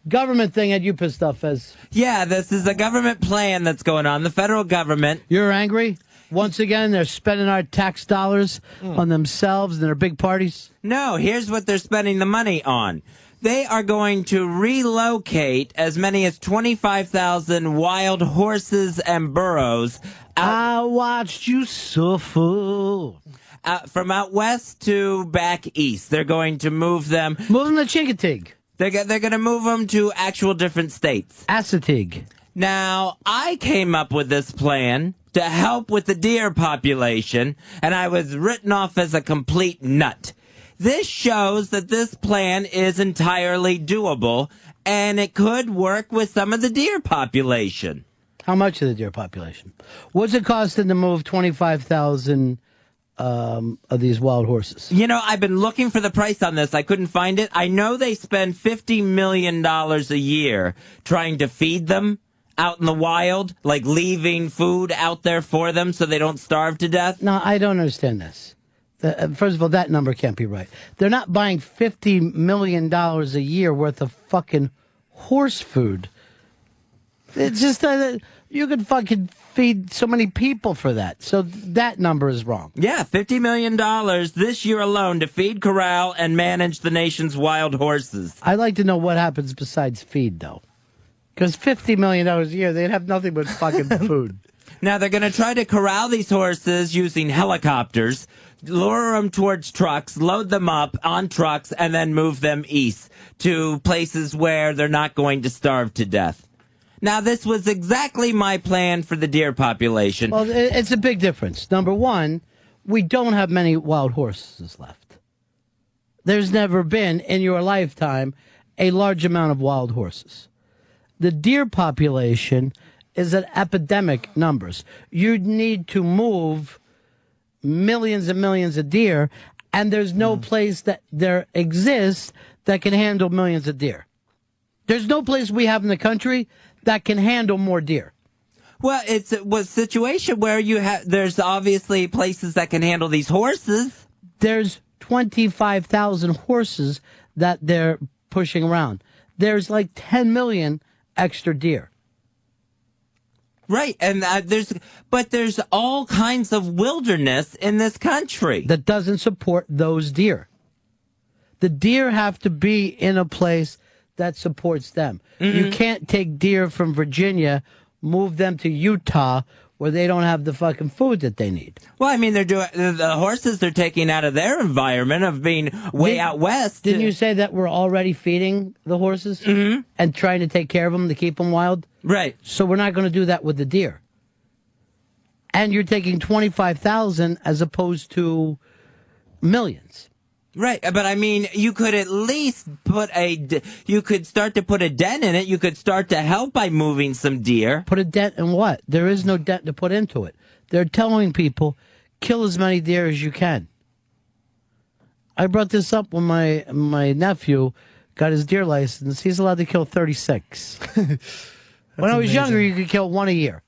Government thing had you pissed off, Fez. Yeah, this is a government plan that's going on. The federal government. You're angry? Once again, they're spending our tax dollars on themselves and their big parties. No, here's what they're spending the money on. They are going to relocate as many as 25,000 wild horses and burros. I watched you suffer. From out west to back east. They're going to move them. Move them to Chincoteague. They're going to move them to actual different states. Assateague. Now, I came up with this plan to help with the deer population, and I was written off as a complete nut. This shows that this plan is entirely doable, and it could work with some of the deer population. How much of the deer population? What's it costing to move 25,000 of these wild horses? You know, I've been looking for the price on this. I couldn't find it. I know they spend $50 million a year trying to feed them out in the wild, like leaving food out there for them so they don't starve to death. No, I don't understand this. First of all, that number can't be right. They're not buying $50 million a year worth of fucking horse food. It's just you could fucking feed so many people for that. So that number is wrong. Yeah, $50 million this year alone to feed, corral, and manage the nation's wild horses. I'd like to know what happens besides feed, though. Because $50 million a year, they'd have nothing but fucking food. Now, they're going to try to corral these horses using helicopters, lure them towards trucks, load them up on trucks, and then move them east to places where they're not going to starve to death. Now, this was exactly my plan for the deer population. Well, it's a big difference. Number one, we don't have many wild horses left. There's never been, in your lifetime, a large amount of wild horses. The deer population is at epidemic numbers. You need to move millions and millions of deer, and there's no place that there exists that can handle millions of deer. There's no place we have in the country that can handle more deer. Well, it's a situation where there's obviously places that can handle these horses. There's 25,000 horses that they're pushing around. There's like 10 million extra deer. Right, and there's all kinds of wilderness in this country that doesn't support those deer. The deer have to be in a place that supports them. Mm-hmm. You can't take deer from Virginia, move them to Utah, where they don't have the fucking food that they need. Well, I mean, the horses they're taking out of their environment of being way out west. Didn't you say that we're already feeding the horses and trying to take care of them to keep them wild? Right. So we're not going to do that with the deer. And you're taking 25,000 as opposed to millions. Right, but I mean, you could at least you could start to put a dent in it. You could start to help by moving some deer. Put a dent in what? There is no dent to put into it. They're telling people, kill as many deer as you can. I brought this up when my nephew got his deer license. He's allowed to kill 36. When I was younger, you could kill one a year.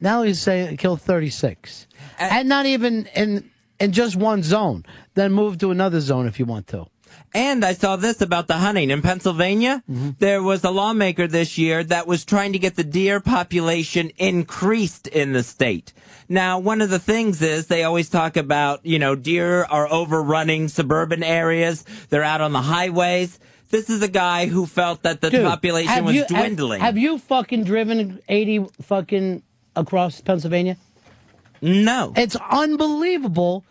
Now he's saying kill 36. And not even in just one zone. Then move to another zone if you want to. And I saw this about the hunting. In Pennsylvania, there was a lawmaker this year that was trying to get the deer population increased in the state. Now, one of the things is they always talk about, deer are overrunning suburban areas. They're out on the highways. This is a guy who felt that the population was dwindling. Have you fucking driven 80 fucking across Pennsylvania? No. It's unbelievable.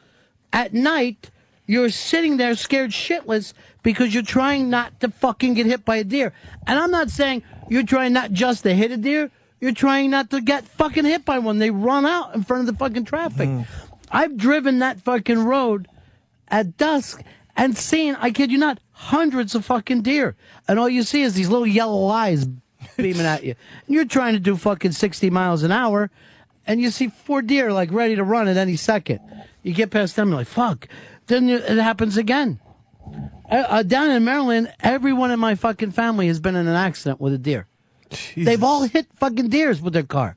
At night, you're sitting there scared shitless because you're trying not to fucking get hit by a deer. And I'm not saying you're trying not just to hit a deer. You're trying not to get fucking hit by one. They run out in front of the fucking traffic. I've driven that fucking road at dusk and seen, I kid you not, hundreds of fucking deer. And all you see is these little yellow eyes beaming at you. And you're trying to do fucking 60 miles an hour, and you see 4 deer like ready to run at any second. You get past them, you're like, fuck. Then it happens again. Down in Maryland, everyone in my fucking family has been in an accident with a deer. Jesus. They've all hit fucking deers with their car.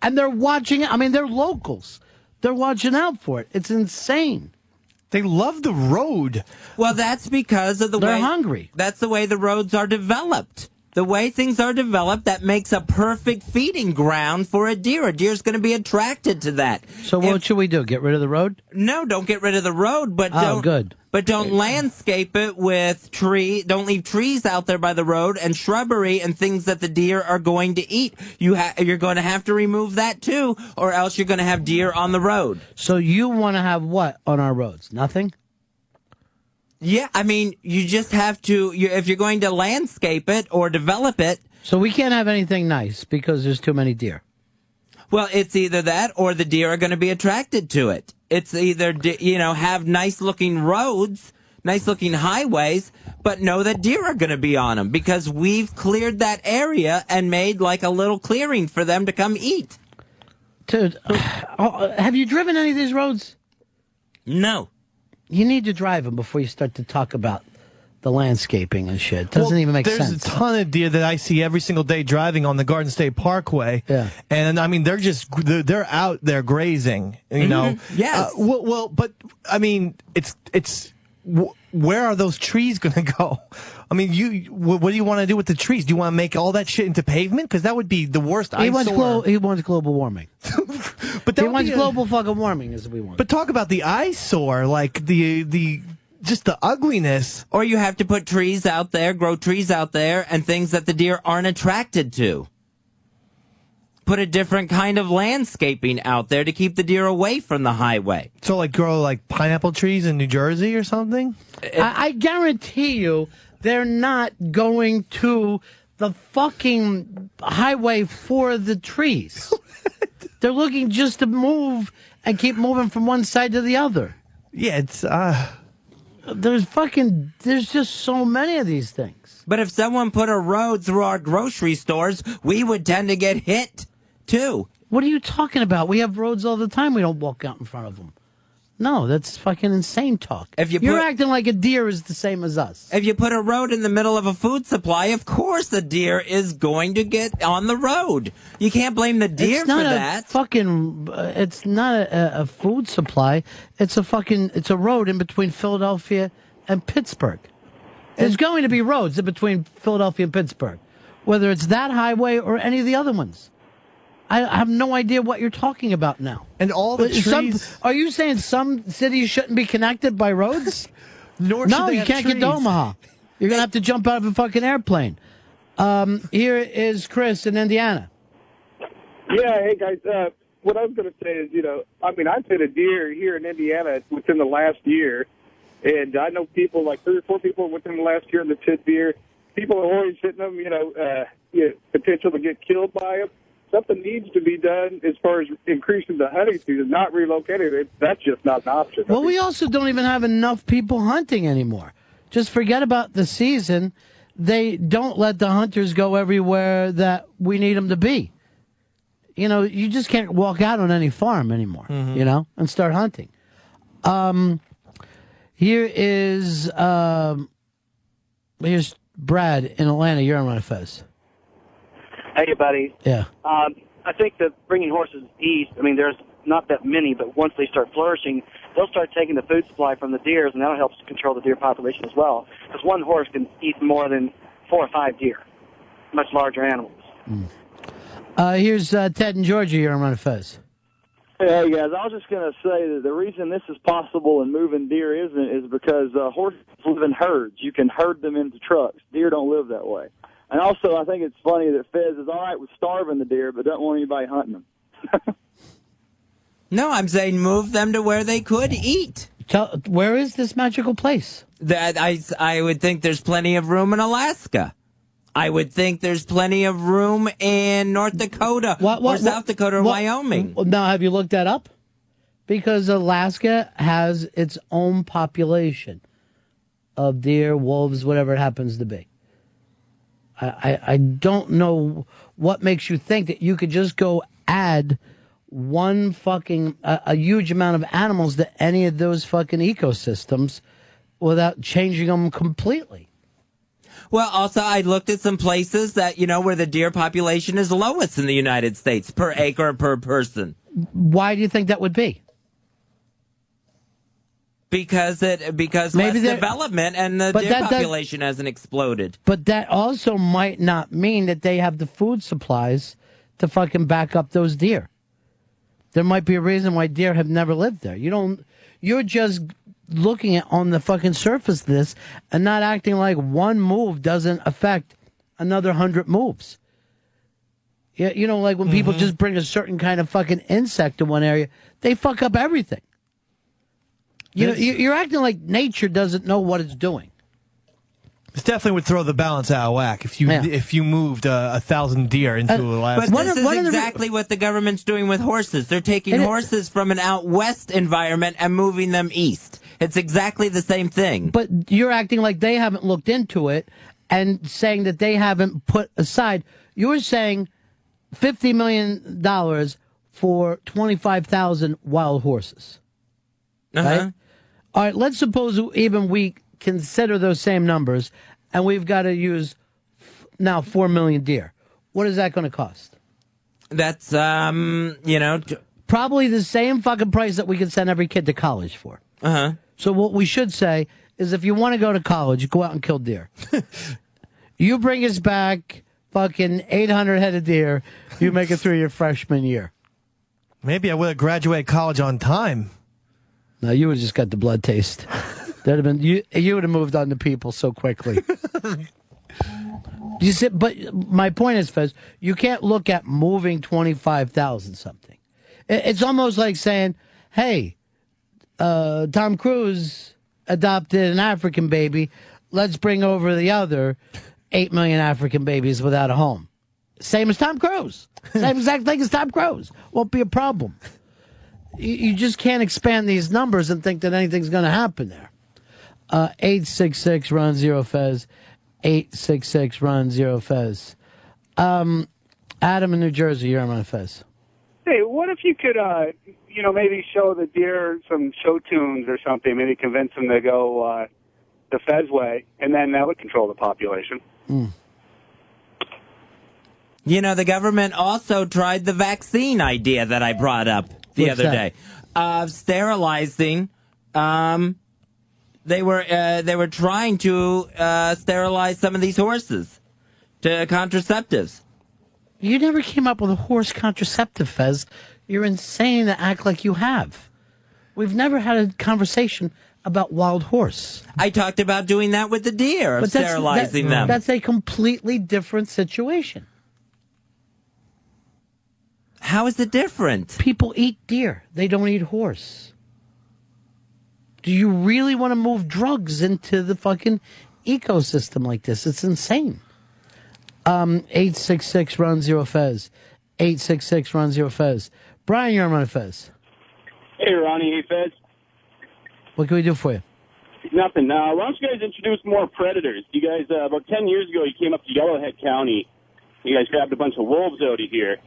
And they're watching it. I mean, they're locals. They're watching out for it. It's insane. They love the road. Well, that's because of the way... They're hungry. That's the way the roads are developed. the way things are developed, that makes a perfect feeding ground for a deer. A deer's going to be attracted to that. So what should we do? Get rid of the road? No, don't get rid of the road, but good. But don't landscape it with don't leave trees out there by the road and shrubbery and things that the deer are going to eat. You're going to have to remove that too, or else you're going to have deer on the road. So you want to have what on our roads? Nothing? Yeah, I mean, you just have to, if you're going to landscape it or develop it. So we can't have anything nice because there's too many deer. Well, it's either that or the deer are going to be attracted to it. It's either, have nice looking roads, nice looking highways, but know that deer are going to be on them because we've cleared that area and made like a little clearing for them to come eat. Dude, have you driven any of these roads? No. You need to drive them before you start to talk about the landscaping and shit. Doesn't even make sense. There's a ton of deer that I see every single day driving on the Garden State Parkway. Yeah. And I mean, they're out there grazing, you know? Yes. But I mean, where are those trees going to go? I mean, what do you want to do with the trees? Do you want to make all that shit into pavement? Because that would be the worst eyesore. He wants global warming. But he wants global fucking warming is what we want. But talk about the eyesore, like just the ugliness. Or you have to put trees out there, grow trees out there, and things that the deer aren't attracted to. Put a different kind of landscaping out there to keep the deer away from the highway. So like grow like pineapple trees in New Jersey or something? I guarantee you they're not going to the fucking highway for the trees. They're looking just to move and keep moving from one side to the other. Yeah, it's there's just so many of these things. But if someone put a road through our grocery stores, we would tend to get hit too. What are you talking about? We have roads all the time. We don't walk out in front of them. No, that's fucking insane talk. You're acting like a deer is the same as us. If you put a road in the middle of a food supply, of course the deer is going to get on the road. You can't blame the deer for that. It's not a food supply. It's a road in between Philadelphia and Pittsburgh. There's going to be roads in between Philadelphia and Pittsburgh, whether it's that highway or any of the other ones. I have no idea what you're talking about now. And all the trees. Are you saying some cities shouldn't be connected by roads? No, you can't get to Omaha. You're going to have to jump out of a fucking airplane. Here is Chris in Indiana. Yeah, hey guys. What I was going to say is, I've hit a deer here in Indiana within the last year, and I know people, like 3 or 4 people within the last year that hit deer. People are always hitting them, potential to get killed by them. Something needs to be done as far as increasing the hunting season, not relocating it. That's just not an option. Well, we also don't even have enough people hunting anymore. Just forget about the season. They don't let the hunters go everywhere that we need them to be. You just can't walk out on any farm anymore, and start hunting. Here's Brad in Atlanta. You're on Ron Fez. Hey, buddy. Yeah. I think that bringing horses east, there's not that many, but once they start flourishing, they'll start taking the food supply from the deer, and that'll help control the deer population as well. Because one horse can eat more than 4 or 5 deer, much larger animals. Here's Ted in Georgia. You're on Ron Fez. Hey, guys, I was just going to say that the reason this is possible and moving deer isn't is because horses live in herds. You can herd them into trucks. Deer don't live that way. And also, I think it's funny that Fez is all right with starving the deer, but doesn't want anybody hunting them. No, I'm saying move them to where they could eat. Where is this magical place? That I would think there's plenty of room in Alaska. I would think there's plenty of room in North Dakota or South Dakota or Wyoming. Now, have you looked that up? Because Alaska has its own population of deer, wolves, whatever it happens to be. I don't know what makes you think that you could just go add a huge amount of animals to any of those fucking ecosystems without changing them completely. Well, also, I looked at some places that, where the deer population is lowest in the United States per acre per person. Why do you think that would be? Because Maybe less development and the deer population hasn't exploded. But that also might not mean that they have the food supplies to fucking back up those deer. There might be a reason why deer have never lived there. You're just looking at on the fucking surface of this and not acting like one move doesn't affect another 100 moves. Yeah, like when people just bring a certain kind of fucking insect to one area, they fuck up everything. You're acting like nature doesn't know what it's doing. This definitely would throw the balance out of whack if you moved 1,000 deer into Alaska. But this is exactly what the government's doing with horses. They're taking horses from an out west environment and moving them east. It's exactly the same thing. But you're acting like they haven't looked into it and saying that they haven't put aside. You're saying $50 million for 25,000 wild horses. Right? All right, let's suppose even we consider those same numbers, and we've got to use now 4 million deer. What is that going to cost? That's, probably the same fucking price that we could send every kid to college for. Uh-huh. So what we should say is if you want to go to college, go out and kill deer. You bring us back fucking 800 head of deer, you make it through your freshman year. Maybe I would have graduated college on time. No, you would have just got the blood taste. That'd have been you would have moved on to people so quickly. You see, but my point is, Fez, you can't look at moving 25,000 something. It's almost like saying, "Hey, Tom Cruise adopted an African baby. Let's bring over the other 8 million African babies without a home." Same as Tom Cruise. Same exact thing as Tom Cruise. Won't be a problem. You just can't expand these numbers and think that anything's going to happen there. 866 Ron Zero Fez. 866 Ron Zero Fez. Adam in New Jersey, you're on Fez. Hey, what if you could, maybe show the deer some show tunes or something? Maybe convince them to go the Fez way, and then that would control the population. The government also tried the vaccine idea that I brought up the other day of sterilizing. They were trying to sterilize some of these horses to contraceptives. You never came up with a horse contraceptive, Fez. You're insane to act like you have. We've never had a conversation about wild horse. I talked about doing that with the deer, of sterilizing them. That's a completely different situation. How is it different? People eat deer. They don't eat horse. Do you really want to move drugs into the fucking ecosystem like this? It's insane. 866 Ron Zero Fez. 866 Ron Zero Fez. Brian, you're on Fez. Hey, Ronnie. Hey, Fez. What can we do for you? Nothing. Why don't you guys introduce more predators? You guys, about 10 years ago, you came up to Yellowhead County. You guys grabbed a bunch of wolves out of here.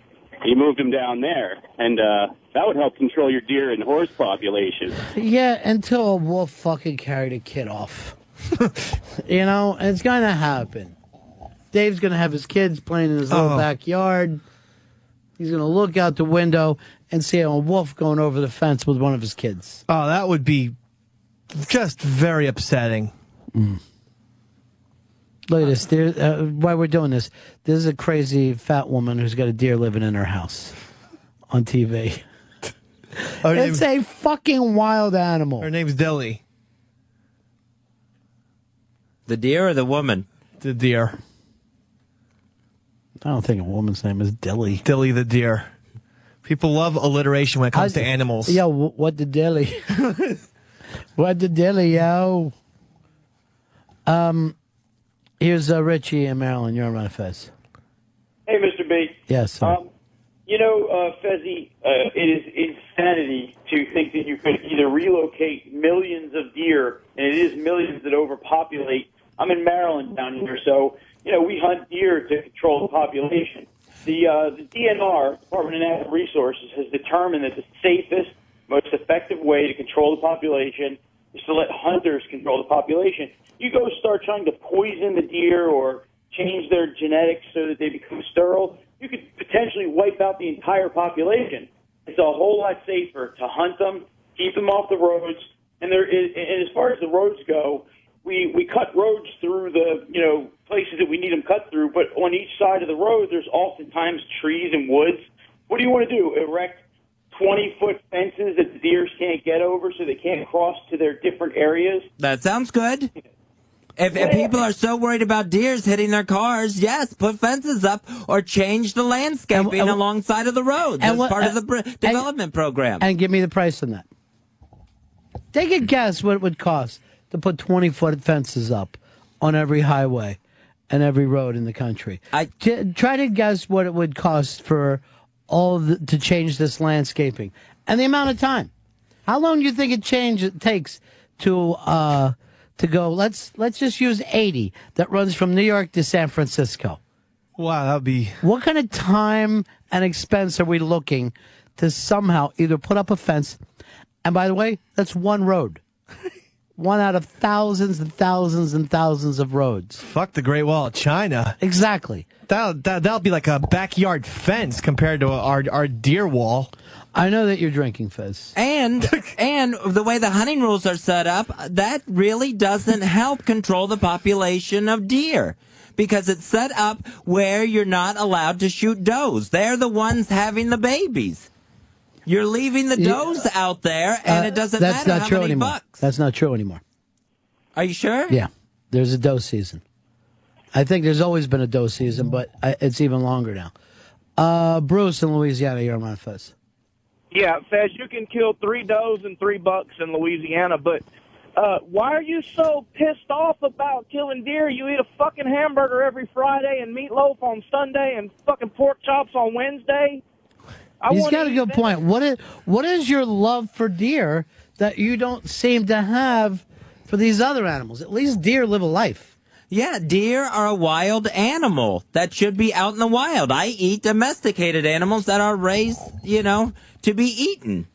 You moved them down there, and that would help control your deer and horse population. Yeah, until a wolf fucking carried a kid off. It's going to happen. Dave's going to have his kids playing in his little backyard. He's going to look out the window and see a wolf going over the fence with one of his kids. Oh, that would be just very upsetting. Look at this. Why we're doing this. This is a crazy fat woman who's got a deer living in her house on TV. It's a fucking wild animal. Her name's Dilly. The deer or the woman? The deer. I don't think a woman's name is Dilly. Dilly the deer. People love alliteration when it comes to animals. Yo, what the Dilly? What the Dilly, yo? Here's Richie in Maryland. You're on Fez. Hey, Mr. B. Yes, sir. Fezzy, it is insanity to think that you could either relocate millions of deer, and it is millions that overpopulate. I'm in Maryland down here, so, we hunt deer to control the population. The DNR, Department of Natural Resources, has determined that the safest, most effective way to control the population is to let hunters control the population. You go start trying to poison the deer or change their genetics so that they become sterile, you could potentially wipe out the entire population. It's a whole lot safer to hunt them, keep them off the roads, And and as far as the roads go, we cut roads through the places that we need them cut through, but on each side of the road, there's oftentimes trees and woods. What do you want to do? Erect 20-foot fences that the deers can't get over so they can't cross to their different areas? That sounds good. If people are so worried about deers hitting their cars, yes, put fences up or change the landscaping alongside of the roads as part of the development program. And give me the price on that. Take a guess what it would cost to put 20-foot fences up on every highway and every road in the country. Try to guess what it would cost for to change this landscaping and the amount of time. How long do you think it takes to go? Let's just use 80 that runs from New York to San Francisco. Wow, that'd be. What kind of time and expense are we looking to somehow either put up a fence? And by the way, that's one road. One out of thousands and thousands and thousands of roads. Fuck the Great Wall of China. Exactly. That'll be like a backyard fence compared to our deer wall. I know that you're drinking, Fez. And the way the hunting rules are set up, that really doesn't help control the population of deer. Because it's set up where you're not allowed to shoot does. They're the ones having the babies. You're leaving the does out there, and it doesn't matter how many bucks. That's not true anymore. Are you sure? Yeah. There's a doe season. I think there's always been a doe season, but it's even longer now. Bruce in Louisiana, you're on Fez. Yeah, Fez, you can kill 3 does and 3 bucks in Louisiana, but why are you so pissed off about killing deer? You eat a fucking hamburger every Friday and meatloaf on Sunday and fucking pork chops on Wednesday. He's got a good point. What is your love for deer that you don't seem to have for these other animals? At least deer live a life. Yeah, deer are a wild animal that should be out in the wild. I eat domesticated animals that are raised, to be eaten.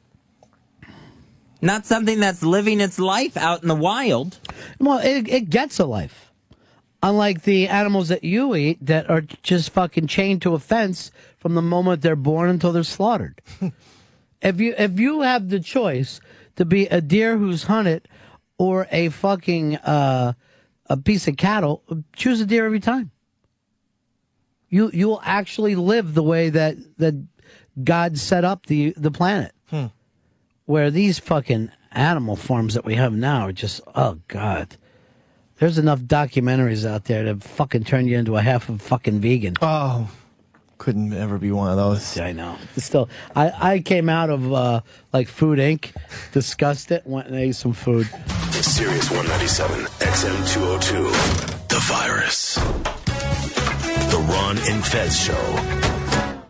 Not something that's living its life out in the wild. Well, it gets a life. Unlike the animals that you eat that are just fucking chained to a fence from the moment they're born until they're slaughtered. If you have the choice to be a deer who's hunted or a fucking a piece of cattle, choose a deer every time. You'll actually live the way that God set up the planet. Where these fucking animal farms that we have now are just, oh God. There's enough documentaries out there to fucking turn you into a half of fucking vegan. Oh, couldn't ever be one of those. I know. Still, I came out of like Food Inc., discussed it, went and ate some food. Sirius 197, XM 202, The Virus. The Ron and Fez Show.